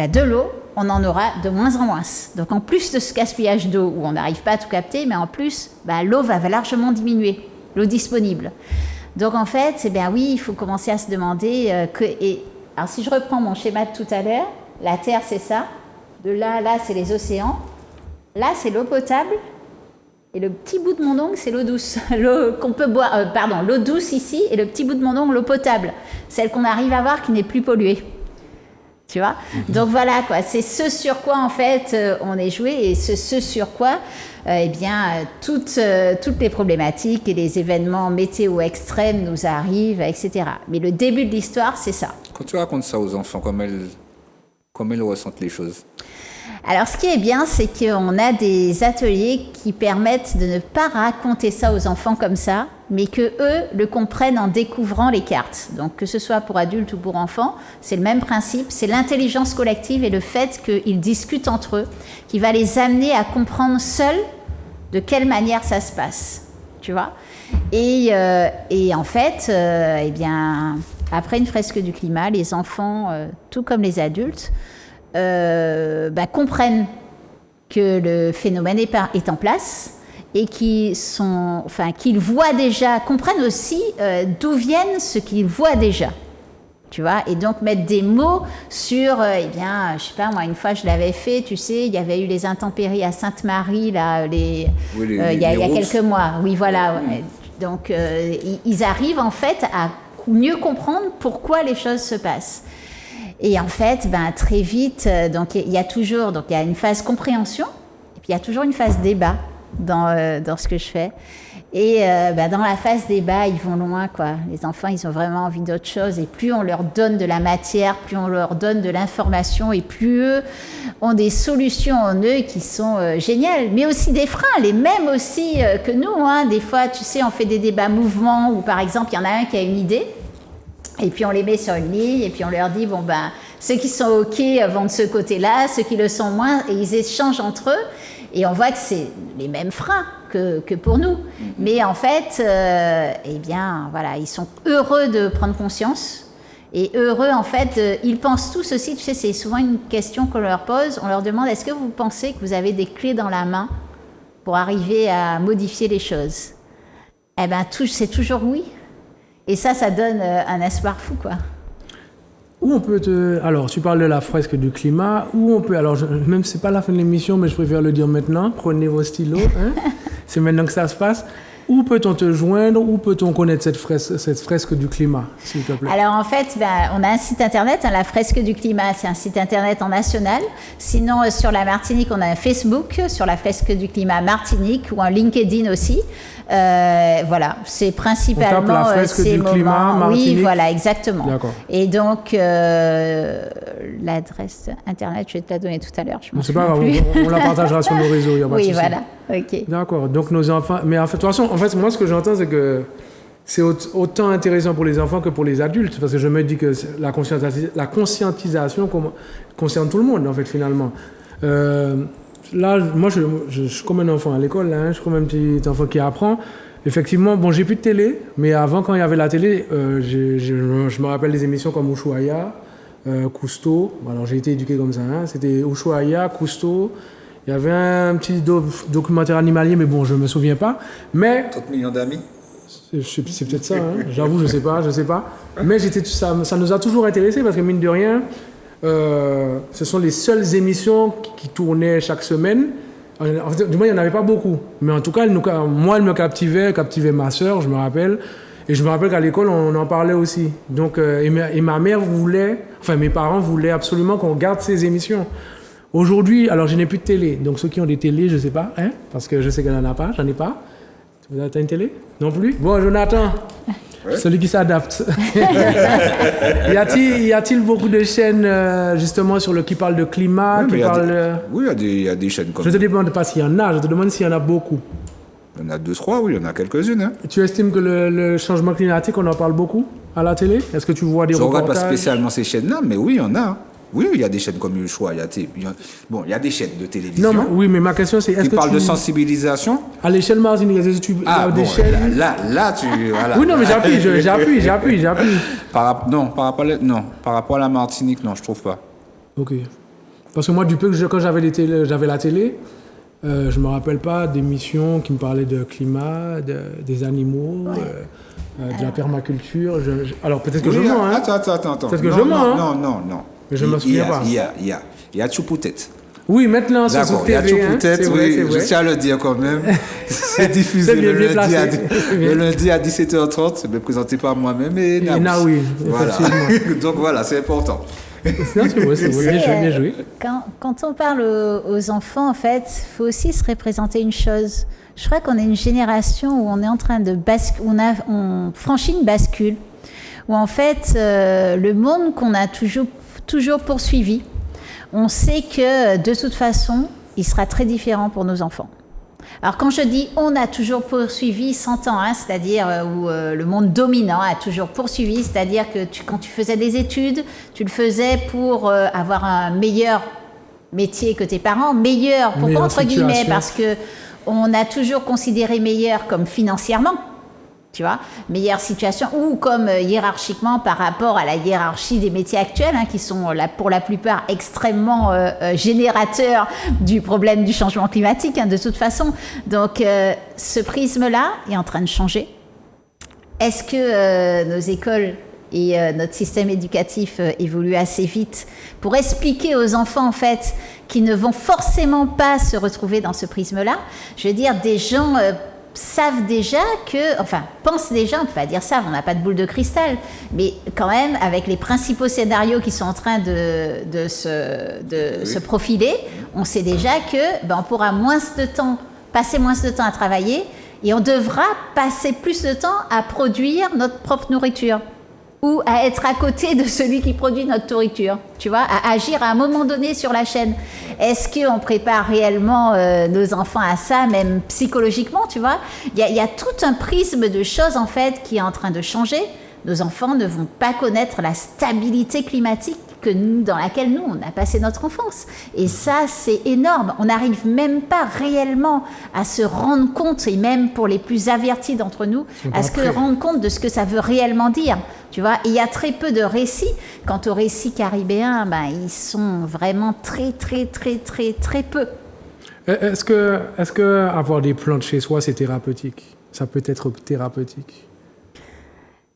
S6: de l'eau, on en aura de moins en moins. Donc en plus de ce gaspillage d'eau où on n'arrive pas à tout capter, mais en plus, l'eau va largement diminuer, l'eau disponible. Donc en fait, oui, il faut commencer à se demander alors si je reprends mon schéma de tout à l'heure, la Terre c'est ça, de là c'est les océans, là c'est l'eau potable, et le petit bout de mon ongle c'est l'eau douce, l'eau qu'on peut boire, l'eau douce ici, et le petit bout de mon ongle l'eau potable, celle qu'on arrive à voir qui n'est plus polluée. Tu vois ? Donc voilà, quoi. C'est ce sur quoi, en fait, on est joué, et ce sur quoi, toutes les problématiques et les événements météo extrêmes nous arrivent, etc. Mais le début de l'histoire, c'est ça.
S4: Quand tu racontes ça aux enfants, comment elles ressentent les choses ?
S6: Alors, ce qui est bien, c'est qu'on a des ateliers qui permettent de ne pas raconter ça aux enfants comme ça, mais qu'eux le comprennent en découvrant les cartes. Donc, que ce soit pour adultes ou pour enfants, c'est le même principe. C'est l'intelligence collective et le fait qu'ils discutent entre eux qui va les amener à comprendre seuls de quelle manière ça se passe. Tu vois ? Et en fait, après une fresque du climat, les enfants, tout comme les adultes, comprennent que le phénomène est en place, et qu'ils voient déjà, comprennent aussi d'où viennent ce qu'ils voient déjà. Tu vois, et donc mettre des mots sur, je sais pas, moi, une fois je l'avais fait, tu sais, il y avait eu les intempéries à Sainte-Marie, là, il y a quelques mois. Oui, voilà. Ouais. Donc, ils arrivent en fait à mieux comprendre pourquoi les choses se passent. Et en fait, très vite, donc il y a une phase compréhension, et puis il y a toujours une phase débat dans ce que je fais. Et dans la phase débat, ils vont loin, quoi. Les enfants, ils ont vraiment envie d'autre chose. Et plus on leur donne de la matière, plus on leur donne de l'information, et plus eux ont des solutions en eux qui sont géniales. Mais aussi des freins, les mêmes aussi que nous. Hein. Des fois, tu sais, on fait des débats mouvements où, par exemple, il y en a un qui a une idée, et puis on les met sur une ligne, et puis on leur dit, ceux qui sont OK vont de ce côté-là, ceux qui le sont moins, et ils échangent entre eux. Et on voit que c'est les mêmes freins que pour nous. Mais en fait, ils sont heureux de prendre conscience. Et heureux, en fait, ils pensent tous aussi, tu sais, c'est souvent une question qu'on leur pose. On leur demande, est-ce que vous pensez que vous avez des clés dans la main pour arriver à modifier les choses? C'est toujours oui. Et ça donne un espoir fou, quoi.
S3: Où on peut Alors, tu parles de la fresque du climat. Où on peut... Alors, même si c'est pas la fin de l'émission, mais je préfère le dire maintenant. Prenez vos stylos. Hein. C'est maintenant que ça se passe. Où peut-on te joindre? Où peut-on connaître cette fresque du climat, s'il te plaît?
S6: Alors, en fait, on a un site internet. La fresque du climat, c'est un site internet en national. Sinon, sur la Martinique, on a un Facebook sur la fresque du climat Martinique ou un LinkedIn aussi. Voilà, c'est principalement
S3: on tape la fresque du climat Martinique.
S6: Oui, voilà, exactement.
S3: D'accord.
S6: Et donc, l'adresse internet, je vais te la donner tout à l'heure.
S3: C'est pas grave, on la partagera sur nos réseaux. Y a pas de souci.
S6: Voilà, ok.
S3: D'accord. Donc nos enfants, mais en fait, de toute façon, moi, ce que j'entends, c'est que c'est autant intéressant pour les enfants que pour les adultes, parce que je me dis que la conscientisation concerne tout le monde, en fait, finalement. Là, moi, je suis comme un enfant à l'école, hein, je suis comme un petit enfant qui apprend. Effectivement, j'ai plus de télé, mais avant, quand il y avait la télé, je me rappelle des émissions comme Ushuaïa, Cousteau. Alors, j'ai été éduqué comme ça. Hein, c'était Ushuaïa, Cousteau. Il y avait un petit documentaire animalier, mais je me souviens pas. Mais
S4: 30 millions d'amis.
S3: C'est peut-être ça. Hein, j'avoue, je sais pas. Mais ça nous a toujours intéressés parce que mine de rien. Ce sont les seules émissions qui tournaient chaque semaine. En fait, du moins, il n'y en avait pas beaucoup. Mais en tout cas, elle me captivait ma sœur, je me rappelle. Et je me rappelle qu'à l'école, on en parlait aussi. Donc, et ma mère mes parents voulaient absolument qu'on regarde ces émissions. Aujourd'hui, alors je n'ai plus de télé. Donc, ceux qui ont des télés, je ne sais pas, hein, parce que je sais qu'elle n'en a pas, j'en ai pas. Vous avez une télé? Non plus? Bon, Jonathan. Ouais. Celui qui s'adapte. y a-t-il beaucoup de chaînes justement qui parlent de climat,
S4: oui, il y a des chaînes comme ça.
S3: Je te demande pas s'il y en a, je te demande s'il y en a beaucoup.
S4: Il y en a 2-3, oui, il y en a quelques-unes. Hein.
S3: Tu estimes que le changement climatique, on en parle beaucoup à la télé? Est-ce que tu vois des reportages?
S4: Je ne regarde pas spécialement ces chaînes-là, mais oui, il y en a. Oui, il y a des chaînes comme Ushuaïa, il y a des chaînes de télévision.
S3: Non, oui, mais ma question c'est...
S4: Qui parlent de sensibiration?
S3: À l'échelle martiniquaise, est-ce que tu as des chaînes...
S4: Là, tu... Voilà.
S3: Oui, non, mais j'appuie.
S4: Par rapport à la Martinique, non, je trouve pas.
S3: Ok. Parce que moi, quand j'avais la télé, je me rappelle pas d'émissions qui me parlaient de climat, des animaux... de la permaculture. Alors peut-être que je mens. Hein.
S4: Attends.
S3: Peut-être que je mens.
S4: Non.
S3: Mais je ne me souviens pas.
S4: Il y a Tchoupoutet.
S3: Oui, maintenant, c'est sur TV.
S4: Il y a Tchoupoutet, oui. Je tiens à le dire quand même. C'est diffusé le lundi à 17h30. C'est présenté par moi-même et
S3: Naoui.
S4: Voilà. Donc voilà, c'est important.
S3: C'est bien joué.
S6: Quand on parle aux enfants, en fait, il faut aussi se représenter une chose. Je crois qu'on est une génération où on est en train de on franchit une bascule, où en fait, le monde qu'on a toujours poursuivi, on sait que de toute façon, il sera très différent pour nos enfants. Alors quand je dis on a toujours poursuivi, s'entend, hein, c'est-à-dire où le monde dominant a toujours poursuivi, c'est-à-dire que quand tu faisais des études, tu le faisais pour avoir un meilleur métier que tes parents, meilleur, pourquoi entre guillemets, parce que on a toujours considéré meilleur comme financièrement, tu vois, meilleure situation, ou comme hiérarchiquement par rapport à la hiérarchie des métiers actuels, hein, qui sont pour la plupart extrêmement générateurs du problème du changement climatique, hein, de toute façon. Donc, ce prisme-là est en train de changer. Est-ce que nos écoles et notre système éducatif évolue assez vite pour expliquer aux enfants en fait qui ne vont forcément pas se retrouver dans ce prisme-là. Je veux dire, des gens savent déjà pensent déjà, on ne peut pas dire ça, on n'a pas de boule de cristal, mais quand même, avec les principaux scénarios qui sont en train de se profiler, on sait déjà que on pourra passer moins de temps à travailler et on devra passer plus de temps à produire notre propre nourriture ou à être à côté de celui qui produit notre nourriture, tu vois, à agir à un moment donné sur la chaîne. Est-ce qu'on prépare réellement nos enfants à ça, même psychologiquement, tu vois? Il y a tout un prisme de choses, en fait, qui est en train de changer. Nos enfants ne vont pas connaître la stabilité climatique dans laquelle nous, on a passé notre enfance. Et ça, c'est énorme. On n'arrive même pas réellement à se rendre compte, et même pour les plus avertis d'entre nous, à se rendre compte de ce que ça veut réellement dire. Tu vois, il y a très peu de récits. Quant aux récits caribéens, ils sont vraiment très, très, très, très, très peu.
S3: Est-ce que avoir des plantes chez soi, c'est thérapeutique? Ça peut être thérapeutique?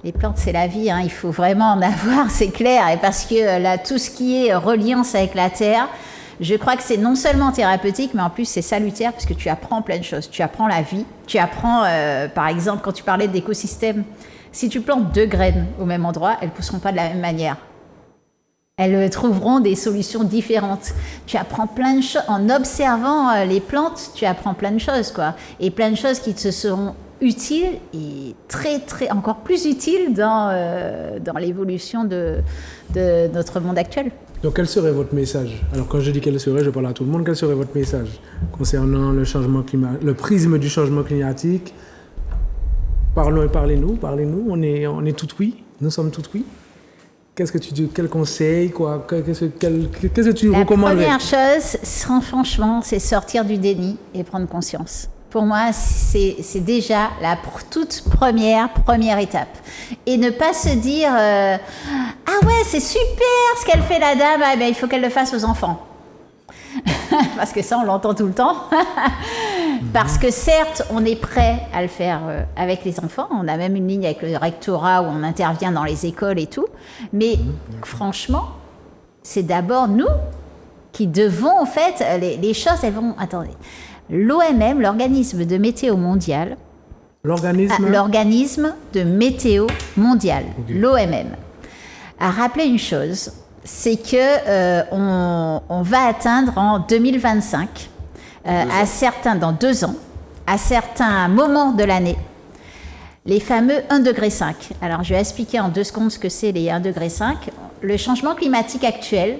S6: Les plantes, c'est la vie, hein. Il faut vraiment en avoir, c'est clair. Et parce que là, tout ce qui est reliance avec la terre, je crois que c'est non seulement thérapeutique, mais en plus c'est salutaire parce que tu apprends plein de choses. Tu apprends la vie, tu apprends, par exemple, quand tu parlais d'écosystème, si tu plantes 2 graines au même endroit, elles ne pousseront pas de la même manière. Elles trouveront des solutions différentes. Tu apprends plein de choses. En observant les plantes, tu apprends plein de choses, quoi. Et plein de choses qui te seront utiles et très, très, encore plus utiles dans l'évolution de notre monde actuel.
S3: Donc, quel serait votre message? Alors, quand je dis quel serait, je parle à tout le monde. Quel serait votre message concernant le changement climatique, le prisme du changement climatique? Parlez-nous. On est tout oui. Nous sommes tout oui. Qu'est-ce que tu dis? Quel conseil, quoi? Qu'est-ce que tu recommanderais?
S6: La première chose, franchement, c'est sortir du déni et prendre conscience. Pour moi, c'est déjà la toute première étape. Et ne pas se dire ah ouais, c'est super ce qu'elle fait la dame, il faut qu'elle le fasse aux enfants. Parce que ça, on l'entend tout le temps. Parce que certes, on est prêt à le faire avec les enfants. On a même une ligne avec le rectorat où on intervient dans les écoles et tout. Mais franchement, c'est d'abord nous qui devons, en fait, les choses, elles vont... Attendez. L'OMM, l'organisme de météo mondial, l'organisme de météo mondial, okay. L'OMM, a rappelé une chose, c'est que on va atteindre en 2025, dans 2 ans, à certains moments de l'année, les fameux 1,5 degré. Alors, je vais expliquer en 2 secondes ce que c'est les 1,5 degré. Le changement climatique actuel,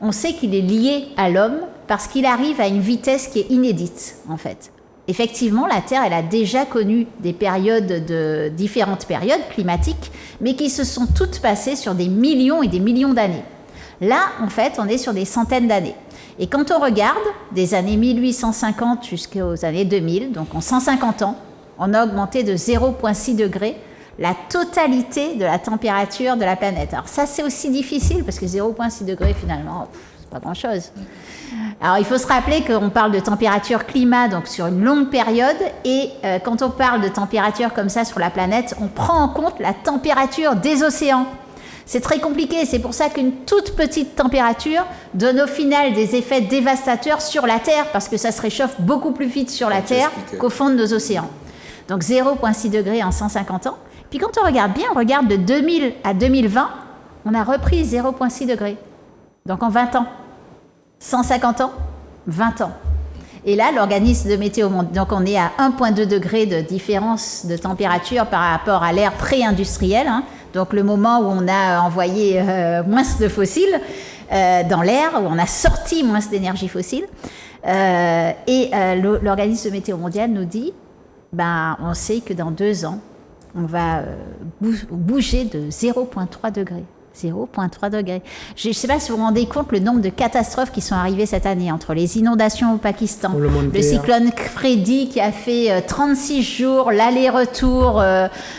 S6: on sait qu'il est lié à l'homme parce qu'il arrive à une vitesse qui est inédite, en fait. Effectivement, la Terre, elle a déjà connu différentes périodes climatiques, mais qui se sont toutes passées sur des millions et des millions d'années. Là, en fait, on est sur des centaines d'années. Et quand on regarde des années 1850 jusqu'aux années 2000, donc en 150 ans, on a augmenté de 0,6 degrés la totalité de la température de la planète. Alors ça, c'est aussi difficile parce que 0,6 degrés, finalement, c'est pas grand-chose. Alors, il faut se rappeler qu'on parle de température climat, donc sur une longue période, et quand on parle de température comme ça sur la planète, on prend en compte la température des océans. C'est très compliqué, c'est pour ça qu'une toute petite température donne au final des effets dévastateurs sur la Terre, parce que ça se réchauffe beaucoup plus vite sur la Terre qu'au fond de nos océans. Donc 0,6 degrés en 150 ans. Puis quand on regarde bien, on regarde de 2000 à 2020, on a repris 0,6 degrés. Donc en 20 ans. 150 ans, 20 ans. Et là, l'organisme de météo mondial, donc on est à 1,2 degré de différence de température par rapport à l'ère pré-industrielle, hein, donc le moment où on a envoyé moins de fossiles dans l'air, où on a sorti moins d'énergie fossile. L'organisme de météo mondial nous dit, on sait que dans 2 ans, on va bouger de 0,3 degrés. 0,3 degrés. Je ne sais pas si vous vous rendez compte le nombre de catastrophes qui sont arrivées cette année, entre les inondations au Pakistan, le cyclone Freddy qui a fait 36 jours, l'aller-retour,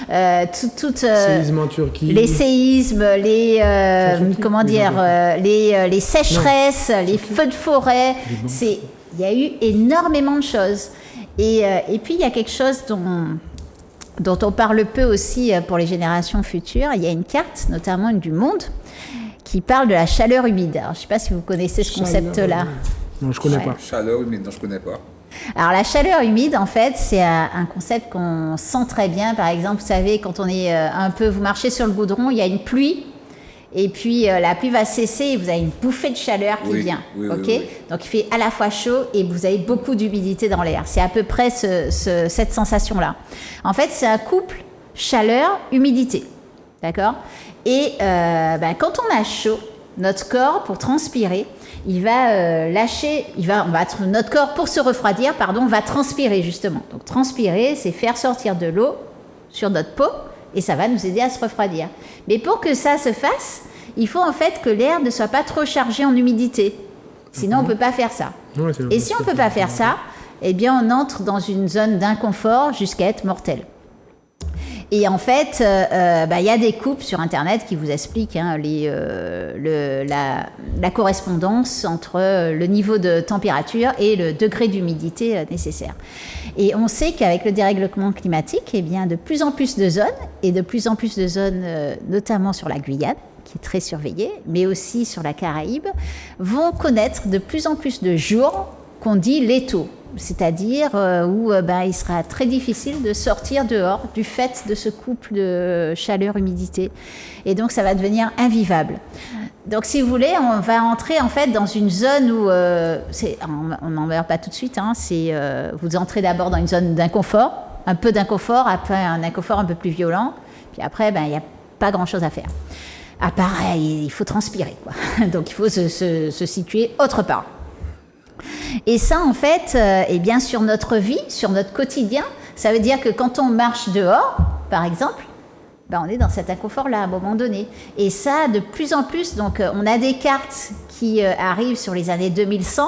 S3: séismes en Turquie,
S6: les séismes, les sécheresses, les feux de forêt. Il y a eu énormément de choses. Et puis il y a quelque chose dont dont on parle peu aussi pour les générations futures. Il y a une carte, notamment une du Monde, qui parle de la chaleur humide. Alors, je ne sais pas si vous connaissez ce concept-là.
S3: Non, je ne connais pas.
S4: Chaleur humide, non, je ne connais pas.
S6: Alors, la chaleur humide, en fait, c'est un concept qu'on sent très bien. Par exemple, vous savez, quand on est vous marchez sur le goudron, il y a une pluie. Et puis, la pluie va cesser et vous avez une bouffée de chaleur qui vient. Oui. Donc, il fait à la fois chaud et vous avez beaucoup d'humidité dans l'air. C'est à peu près cette sensation-là. En fait, c'est un couple chaleur-humidité. D'accord ? Et quand on a chaud, notre corps, pour transpirer, il va notre corps, pour se refroidir, va transpirer justement. Donc, transpirer, c'est faire sortir de l'eau sur notre peau. Et ça va nous aider à se refroidir. Mais pour que ça se fasse, il faut en fait que l'air ne soit pas trop chargé en humidité. Sinon, on ne peut pas faire ça. Ouais, et si on ne peut pas faire ça, eh bien, on entre dans une zone d'inconfort jusqu'à être mortel. Et en fait, y a des coupes sur Internet qui vous expliquent la correspondance entre le niveau de température et le degré d'humidité nécessaire. Et on sait qu'avec le dérèglement climatique, eh bien, de plus en plus de zones, et de plus en plus de zones, notamment sur la Guyane, qui est très surveillée, mais aussi sur la Caraïbe, vont connaître de plus en plus de jours qu'on dit létaux. C'est-à-dire où il sera très difficile de sortir dehors du fait de ce couple de chaleur-humidité. Et donc, ça va devenir invivable. Donc, si vous voulez, on va entrer en fait dans une zone où on n'en meurt pas tout de suite. Vous entrez d'abord dans une zone d'inconfort, un peu d'inconfort, après un inconfort un peu plus violent. Puis après, il n'y a pas grand-chose à faire. À part, il faut transpirer, quoi. Donc, il faut se situer autre part. Et ça, en fait, sur notre vie, sur notre quotidien, ça veut dire que quand on marche dehors, par exemple, on est dans cet inconfort-là à un moment donné. Et ça, de plus en plus, donc on a des cartes qui arrivent sur les années 2100.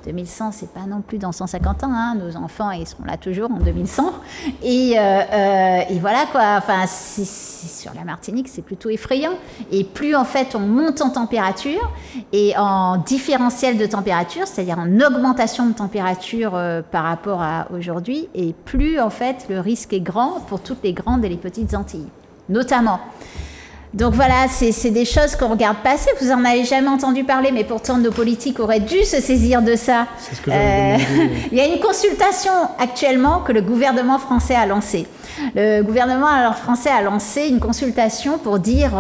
S6: 2100, c'est pas non plus dans 150 ans, hein. Nos enfants, ils seront là toujours en 2100. Et voilà quoi, enfin, sur la Martinique, c'est plutôt effrayant. Et plus en fait on monte en température et en différentiel de température, c'est-à-dire en augmentation de température par rapport à aujourd'hui, et plus en fait le risque est grand pour toutes les grandes et les petites Antilles, notamment. Donc voilà, c'est des choses qu'on regarde passer. Vous en avez jamais entendu parler, mais pourtant nos politiques auraient dû se saisir de ça. C'est ce que il y a une consultation actuellement que le gouvernement français a lancée. Le gouvernement français a lancé une consultation pour dire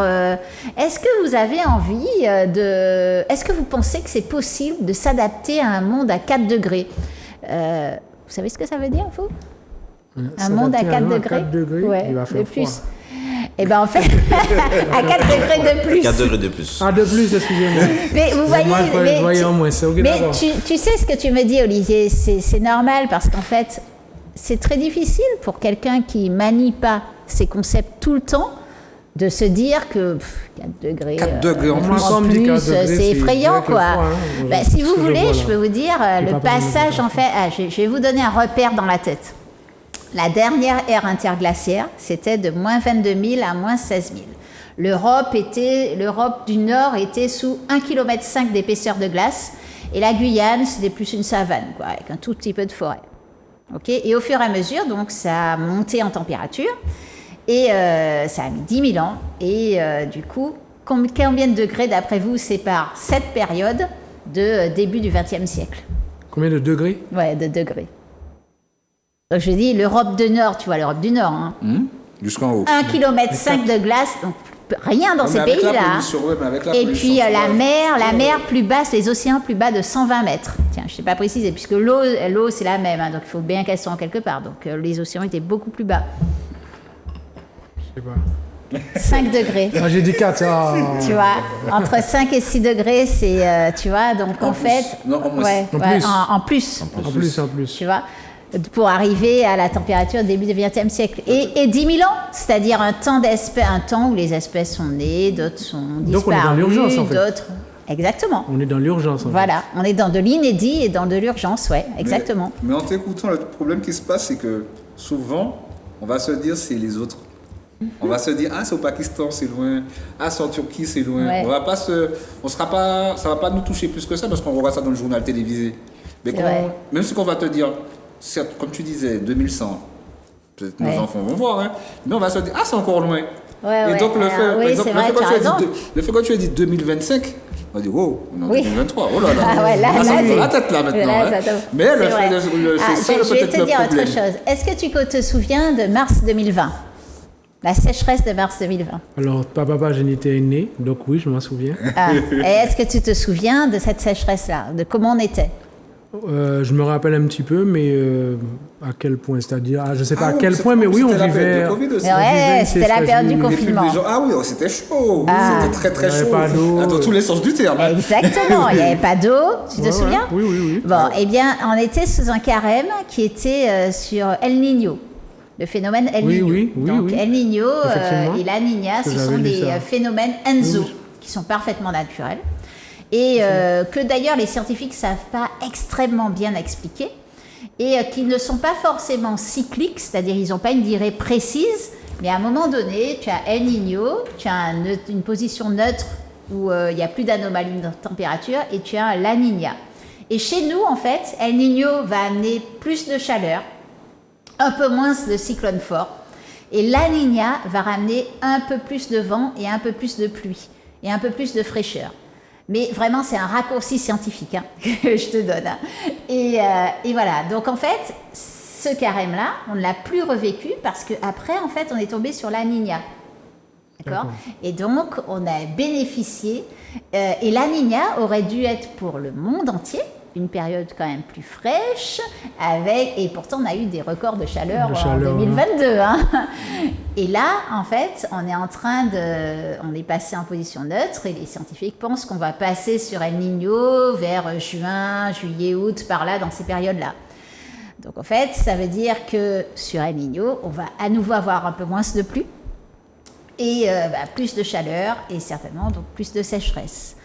S6: est-ce que vous avez envie est-ce que vous pensez que c'est possible de s'adapter à un monde à 4 degrés Vous savez ce que ça veut dire, vous Un monde à 4 degrés,
S3: 4 degrés,
S6: ouais,
S3: il va faire
S6: de plus.
S3: froid.
S6: Eh bien, en fait, à 4 degrés de plus.
S5: 4 degrés de plus.
S3: Ah, de plus, excusez-moi.
S6: Mais vous voyez,
S3: moi, je voyais en moins, c'est ok,
S6: mais tu sais ce que tu me dis, Olivier, c'est normal parce qu'en fait, c'est très difficile pour quelqu'un qui manie pas ces concepts tout le temps de se dire que 4 degrés,
S4: 4 degrés en
S6: plus, c'est effrayant, quoi. Si vous voulez, je peux vous dire, le passage, en fait, je vais vous donner un repère dans la tête. La dernière ère interglaciaire, c'était de moins 22 000 à moins 16 000. L'Europe du Nord était sous 1,5 km d'épaisseur de glace, et la Guyane, c'était plus une savane, quoi, avec un tout petit peu de forêt. Okay, et au fur et à mesure, donc, ça a monté en température, et ça a mis 10 000 ans. Et du coup, combien de degrés, d'après vous, séparent cette période de début du XXe siècle?
S3: Combien de degrés?
S6: Ouais, de degrés. Donc je dis l'Europe du Nord, tu vois l'Europe du Nord. Hein.
S4: Jusqu'en haut.
S6: 1,5 km de glace, donc rien dans ces pays-là. Et puis la mer plus basse, les océans plus bas de 120 mètres. Tiens, je ne sais pas préciser, puisque l'eau c'est la même, hein, donc il faut bien qu'elle soit en quelque part. Donc les océans étaient beaucoup plus bas.
S3: Je sais pas.
S6: 5 degrés.
S3: Ah, j'ai dit 4.
S6: Tu vois, entre 5 et 6 degrés, c'est, tu vois, donc en fait...
S4: Non,
S6: en plus.
S3: En plus.
S6: Tu vois, pour arriver à la température début du XXe siècle. Et 10 000 ans, c'est-à-dire un temps où les espèces sont nées, d'autres sont disparues.
S3: Donc on est dans l'urgence, en fait.
S6: D'autres... Exactement.
S3: On est dans l'urgence, en fait.
S6: Voilà, on est dans de l'inédit et dans de l'urgence, ouais, exactement.
S4: Mais en t'écoutant, le problème qui se passe, c'est que souvent, on va se dire c'est les autres. On va se dire, ah, c'est au Pakistan, c'est loin. Ah, c'est en Turquie, c'est loin. Ouais. Ça va pas nous toucher plus que ça parce qu'on regarde ça dans le journal télévisé. Mais même ce qu'on va te dire, certes, comme tu disais, 2100, peut-être nos enfants vont voir, hein, mais on va se dire, c'est encore loin.
S6: Ouais,
S4: et donc, le fait,
S6: oui, c'est vrai,
S4: le fait que tu as dit 2025, on va dire, wow, on est en 2023, oh là là.
S6: Ah ouais, là,
S4: c'est la tête là maintenant.
S6: Là,
S4: hein.
S6: ça
S4: Mais c'est ça
S6: je vais te dire autre chose. Est-ce que tu te souviens de mars 2020 ? La sécheresse de mars 2020.
S3: Alors, papa, je n'étais né, donc oui, je m'en souviens.
S6: Et est-ce que tu te souviens de cette sécheresse-là, de comment on était ?
S3: Je me rappelle un petit peu, mais à quel point, c'est-à-dire, je ne sais pas à quel point, mais oui, on vivait.
S6: Ouais, c'était la période du confinement.
S4: Ah oui, c'était chaud. C'était très très chaud.
S3: Pas d'eau.
S4: Dans tous les sens du terme.
S6: Exactement, il n'y avait pas d'eau, tu te souviens ?
S3: Oui.
S6: Bon, eh bien, on était sous un carême qui était sur El Niño. Le phénomène El Niño.
S3: Oui.
S6: Donc El Niño et la Niña, ce sont des phénomènes ENSO qui sont parfaitement naturels et que d'ailleurs les scientifiques ne savent pas extrêmement bien expliquer et qui ne sont pas forcément cycliques, c'est-à-dire ils n'ont pas une durée précise, mais à un moment donné, tu as El Niño, tu as une position neutre où il n'y a plus d'anomalie de température et tu as La Niña. Et chez nous, en fait, El Niño va amener plus de chaleur, un peu moins de cyclones forts. Et La Niña va ramener un peu plus de vent et un peu plus de pluie et un peu plus de fraîcheur. Mais vraiment, c'est un raccourci scientifique que je te donne. Et voilà. Donc, en fait, ce carême-là, on ne l'a plus revécu parce qu'après, en fait, on est tombé sur La Niña. D'accord ? Et donc, on a bénéficié. Et La Niña aurait dû être pour le monde entier une période quand même plus fraîche, et pourtant on a eu des records de chaleur en 2022. Hein. Et là, en fait, on est passé en position neutre et les scientifiques pensent qu'on va passer sur El Niño vers juin, juillet, août, par là, dans ces périodes-là. Donc en fait, ça veut dire que sur El Niño, on va à nouveau avoir un peu moins de pluie et plus de chaleur et certainement donc plus de sécheresse.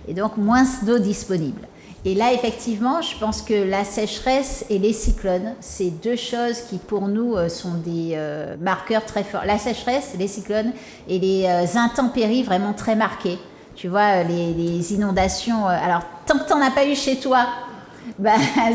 S6: Et donc moins d'eau disponible. Et là, effectivement, je pense que la sécheresse et les cyclones, c'est deux choses qui, pour nous, sont des marqueurs très forts. La sécheresse, les cyclones et les intempéries vraiment très marquées. Tu vois, les inondations. Alors, tant que tu n'en as pas eu chez toi,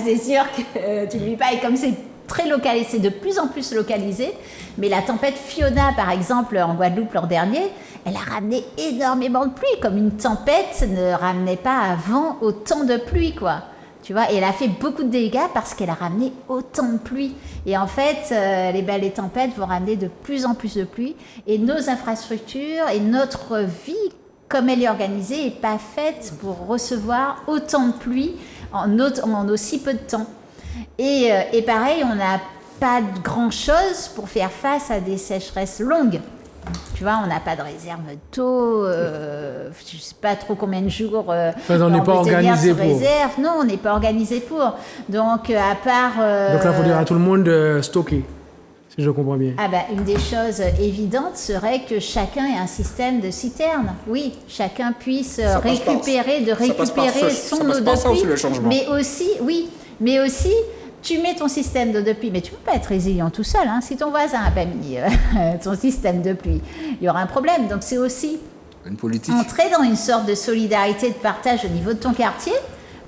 S6: c'est sûr que tu ne vis pas. Et comme c'est très localisé, c'est de plus en plus localisé. Mais la tempête Fiona, par exemple, en Guadeloupe l'an dernier, elle a ramené énormément de pluie, comme une tempête ne ramenait pas avant autant de pluie, quoi. Tu vois, et elle a fait beaucoup de dégâts parce qu'elle a ramené autant de pluie. Et en fait, les tempêtes vont ramener de plus en plus de pluie. Et nos infrastructures et notre vie, comme elle est organisée, n'est pas faite pour recevoir autant de pluie en aussi peu de temps. Et pareil, on n'a pas grand-chose pour faire face à des sécheresses longues. Tu vois, on n'a pas de réserve d'eau, je ne sais pas trop combien de jours.
S3: On n'est pas organisé pour.
S6: Réserve. Non, on n'est pas organisé pour. Donc, à part.
S3: Donc là, il faut dire à tout le monde de stocker, si je comprends bien.
S6: Une des choses évidentes serait que chacun ait un système de citerne. Oui, chacun puisse récupérer son eau de pluie. Mais aussi. Tu mets ton système de pluie, mais tu ne peux pas être résilient tout seul. Hein. Si ton voisin n'a pas mis son système de pluie, il y aura un problème. Donc, c'est aussi
S4: une politique.
S6: Entrer dans une sorte de solidarité, de partage au niveau de ton quartier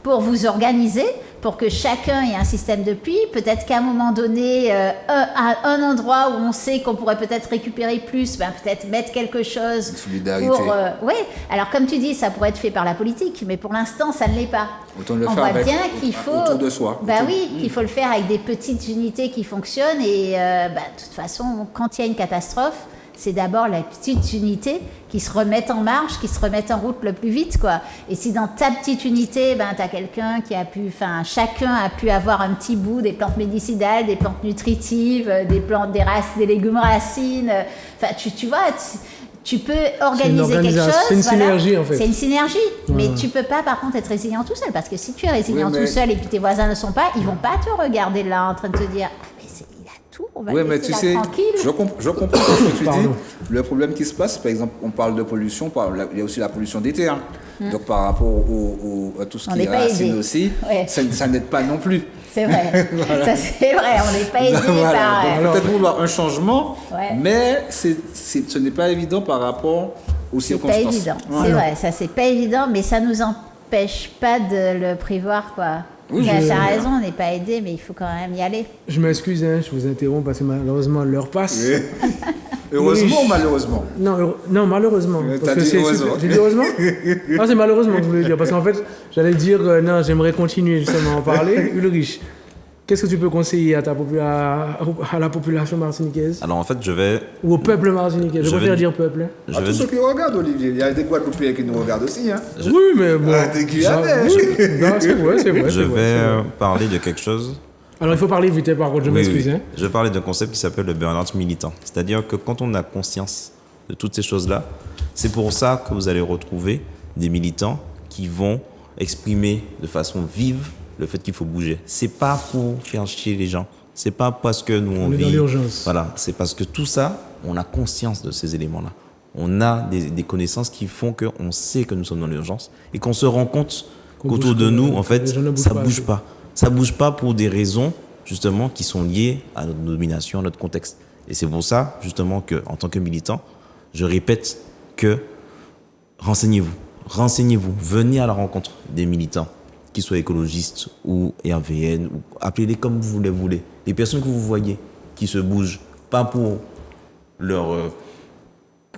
S6: pour vous organiser, pour que chacun ait un système de pluie. Peut-être qu'à un moment donné, à un endroit où on sait qu'on pourrait peut-être récupérer plus, peut-être mettre quelque chose.
S4: Une solidarité.
S6: Oui, alors comme tu dis, ça pourrait être fait par la politique, mais pour l'instant, ça ne l'est pas.
S4: Autant le
S6: on
S4: faire
S6: voit bien qu'il faut
S4: autour de soi.
S6: Qu'il faut le faire avec des petites unités qui fonctionnent. Et de toute façon, quand il y a une catastrophe, c'est d'abord la petite unité qui se remettent en marche, qui se remettent en route le plus vite, quoi. Et si dans ta petite unité, tu as quelqu'un qui a pu, chacun a pu avoir un petit bout des plantes médicinales, des plantes nutritives, des légumes racines. Tu vois, tu peux organiser quelque chose.
S3: C'est une synergie, en fait.
S6: C'est une synergie, mais tu peux pas, par contre, être résilient tout seul, parce que si tu es résilient tout seul et que tes voisins ne sont pas, ils vont pas te regarder là en train de te dire. On va
S4: mais tu sais, je comprends ce que tu dis. Le problème qui se passe, par exemple, on parle de pollution, il y a aussi la pollution des terres. Donc par rapport à tout ce qui est racine aussi, ça n'aide pas non plus.
S6: C'est vrai, voilà. Ça c'est vrai, on n'est pas aidé par...
S4: Donc, peut-être vouloir un changement, mais ce n'est pas évident par rapport aux circonstances.
S6: C'est pas évident, c'est vrai, ça c'est pas évident, mais ça nous empêche pas de le prévoir, quoi. Oui, t'as raison, on n'est pas aidé, mais il faut quand même y aller.
S3: Je m'excuse, hein, je vous interromps parce que malheureusement l'heure passe.
S4: Oui. Heureusement ou malheureusement?
S3: Non, malheureusement.
S4: T'as dit heureusement.
S3: J'ai dit heureusement? Ah, c'est malheureusement que je voulais dire. Parce qu'en fait, j'allais dire, non, j'aimerais continuer justement à en parler. Ulrich, qu'est-ce que tu peux conseiller à la population martiniquaise?
S5: Alors en fait, je vais...
S3: Ou au peuple martiniquais? Je préfère dire peuple. Hein.
S4: Tous ceux qui regardent, Olivier. Il y a des Guadeloupéens qui nous regardent aussi. Hein.
S3: Oui, mais bon...
S4: des Guyanais.
S3: C'est vrai.
S5: Je vais parler de quelque chose...
S3: Alors il faut parler vite, par contre, je m'excuse.
S5: Oui.
S3: Hein.
S5: Je vais parler d'un concept qui s'appelle le burn-out militant. C'est-à-dire que quand on a conscience de toutes ces choses-là, c'est pour ça que vous allez retrouver des militants qui vont exprimer de façon vive le fait qu'il faut bouger. C'est pas pour faire chier les gens. C'est pas parce que nous on
S3: est
S5: vit...
S3: dans l'urgence.
S5: Voilà, c'est parce que tout ça, on a conscience de ces éléments-là. On a des connaissances qui font qu'on sait que nous sommes dans l'urgence et qu'on se rend compte qu'autour de nous, en fait, ça bouge pas. Ça bouge pas pour des raisons, justement, qui sont liées à notre domination, à notre contexte. Et c'est pour ça, justement, qu'en tant que militant, je répète que renseignez-vous, venez à la rencontre des militants, qu'ils soient écologistes ou RVN, ou appelez-les comme vous les voulez. Les personnes que vous voyez qui se bougent, pas pour leur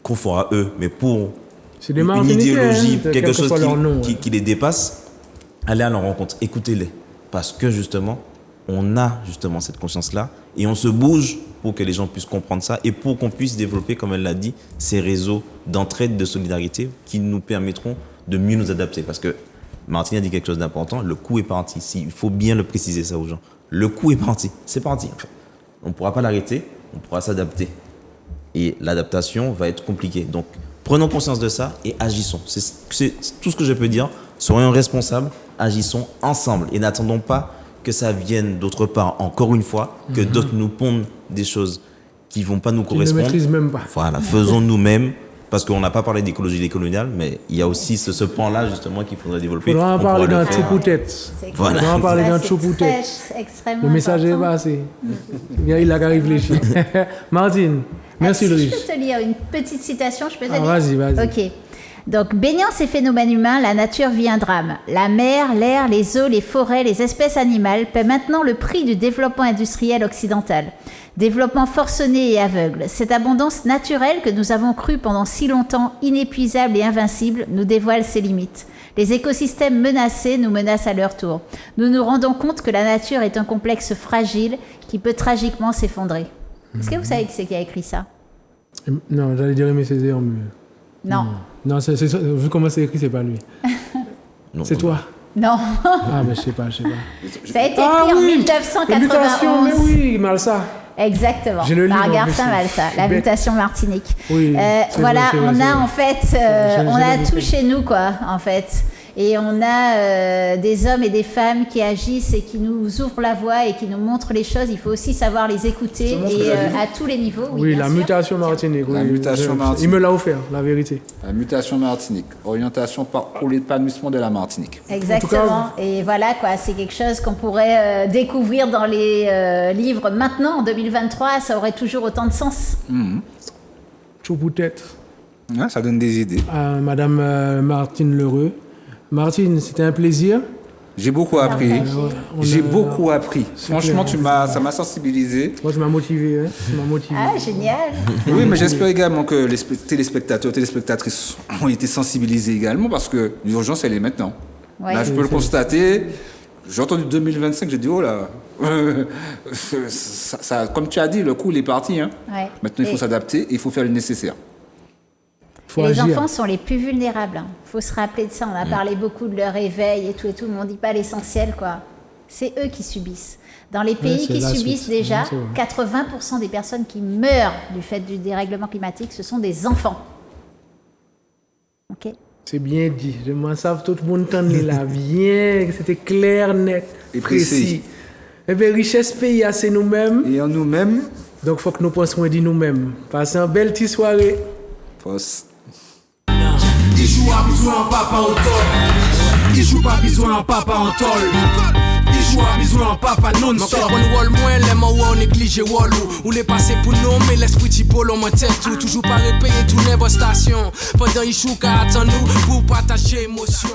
S5: confort à eux, mais pour une idéologie, quelque chose qui les dépasse, allez à leur rencontre, écoutez-les. Parce que justement, on a justement cette conscience-là et on se bouge pour que les gens puissent comprendre ça et pour qu'on puisse développer, comme elle l'a dit, ces réseaux d'entraide, de solidarité qui nous permettront de mieux nous adapter. Parce que Martine a dit quelque chose d'important, le coup est parti. Il faut bien le préciser ça aux gens. Le coup est parti, c'est parti. On ne pourra pas l'arrêter, on pourra s'adapter. Et l'adaptation va être compliquée. Donc, prenons conscience de ça et agissons. C'est tout ce que je peux dire. Soyons responsables, agissons ensemble et n'attendons pas que ça vienne d'autre part, encore une fois, que d'autres nous pondent des choses qui ne vont pas nous correspondre.
S3: Ils ne maîtrisent même pas.
S5: Voilà, faisons nous-mêmes, parce qu'on n'a pas parlé d'écologie décoloniale, mais il y a aussi ce pan-là, justement, qu'il faudrait développer.
S3: Il faudra en parler dans Choupoutette.
S5: Voilà.
S3: Il faudra en parler dans Choupoutette. Le message est passé. Il a qu'à réfléchir. Martine, merci Ulrich.
S6: Je peux te lire une petite citation, je peux te lire?
S3: Vas-y.
S6: Ok. Donc, baignant ces phénomènes humains, la nature vit un drame. La mer, l'air, les eaux, les forêts, les espèces animales paient maintenant le prix du développement industriel occidental. Développement forcené et aveugle. Cette abondance naturelle que nous avons crue pendant si longtemps inépuisable et invincible nous dévoile ses limites. Les écosystèmes menacés nous menacent à leur tour. Nous nous rendons compte que la nature est un complexe fragile qui peut tragiquement s'effondrer. Est-ce que vous savez qui c'est qui a écrit ça?
S3: Non, j'allais dire Aimé Césaire, mais...
S6: Non.
S3: Non, vu comment c'est écrit, c'est pas lui. C'est toi.
S6: Non.
S3: Ah, mais je sais pas.
S6: Ça a été écrit en 1991.
S3: Mutation, mais oui, Malsa.
S6: Exactement. Par Garcin Malsa, la mutation martinique.
S3: Oui.
S6: Voilà, on a en fait, on a tout chez nous, quoi, en fait. Et on a des hommes et des femmes qui agissent et qui nous ouvrent la voie et qui nous montrent les choses. Il faut aussi savoir les écouter et à tous les niveaux.
S3: Oui, la mutation martinique.
S4: La mutation martinique.
S3: Il me l'a offert, la vérité.
S4: La mutation martinique. Orientation pour l'épanouissement de la Martinique.
S6: Exactement. Et voilà, quoi, c'est quelque chose qu'on pourrait découvrir dans les livres maintenant, en 2023. Ça aurait toujours autant de sens.
S3: Choupoutette.
S4: Ouais, ça donne des idées.
S3: Madame Martine Lheureux. Martine, c'était un plaisir.
S4: J'ai beaucoup appris. J'ai beaucoup appris. Franchement, ça m'a sensibilisé.
S3: Moi, tu m'as motivé.
S6: Ah, génial.
S4: Oui, mais j'espère également que les téléspectateurs, téléspectatrices ont été sensibilisés également parce que l'urgence, elle est maintenant. Ouais. Là, je peux le constater. J'ai entendu 2025, j'ai dit, oh là, comme tu as dit, le coup, il est parti. Hein.
S6: Ouais.
S4: Maintenant, il faut s'adapter et il faut faire le nécessaire.
S6: Les enfants sont les plus vulnérables. Il faut se rappeler de ça. On a parlé beaucoup de leur éveil et tout, mais on ne dit pas l'essentiel, quoi. C'est eux qui subissent. Dans les pays qui subissent déjà, 80% des personnes qui meurent du fait du dérèglement climatique, ce sont des enfants. Ok.
S3: C'est bien dit. Je m'en savais tout le monde là. Bien, c'était clair, net
S4: et précis.
S3: Et bien, richesse pays, c'est nous-mêmes.
S4: Et en nous-mêmes.
S3: Donc, il faut que nous pensions de nous-mêmes. Passez une belle petite soirée.
S4: Poste.
S1: Il joue à besoin en papa en tol. Il joue pas besoin en papa en tol. Il joue à besoin en papa non-stop.
S2: On wall moins les mots on néglige wall ou les passer pour nous mais l'esprit tipolo mon tête tout toujours pas repayer tout les station pendant il joue qu'à attendre nous pour partager émotion.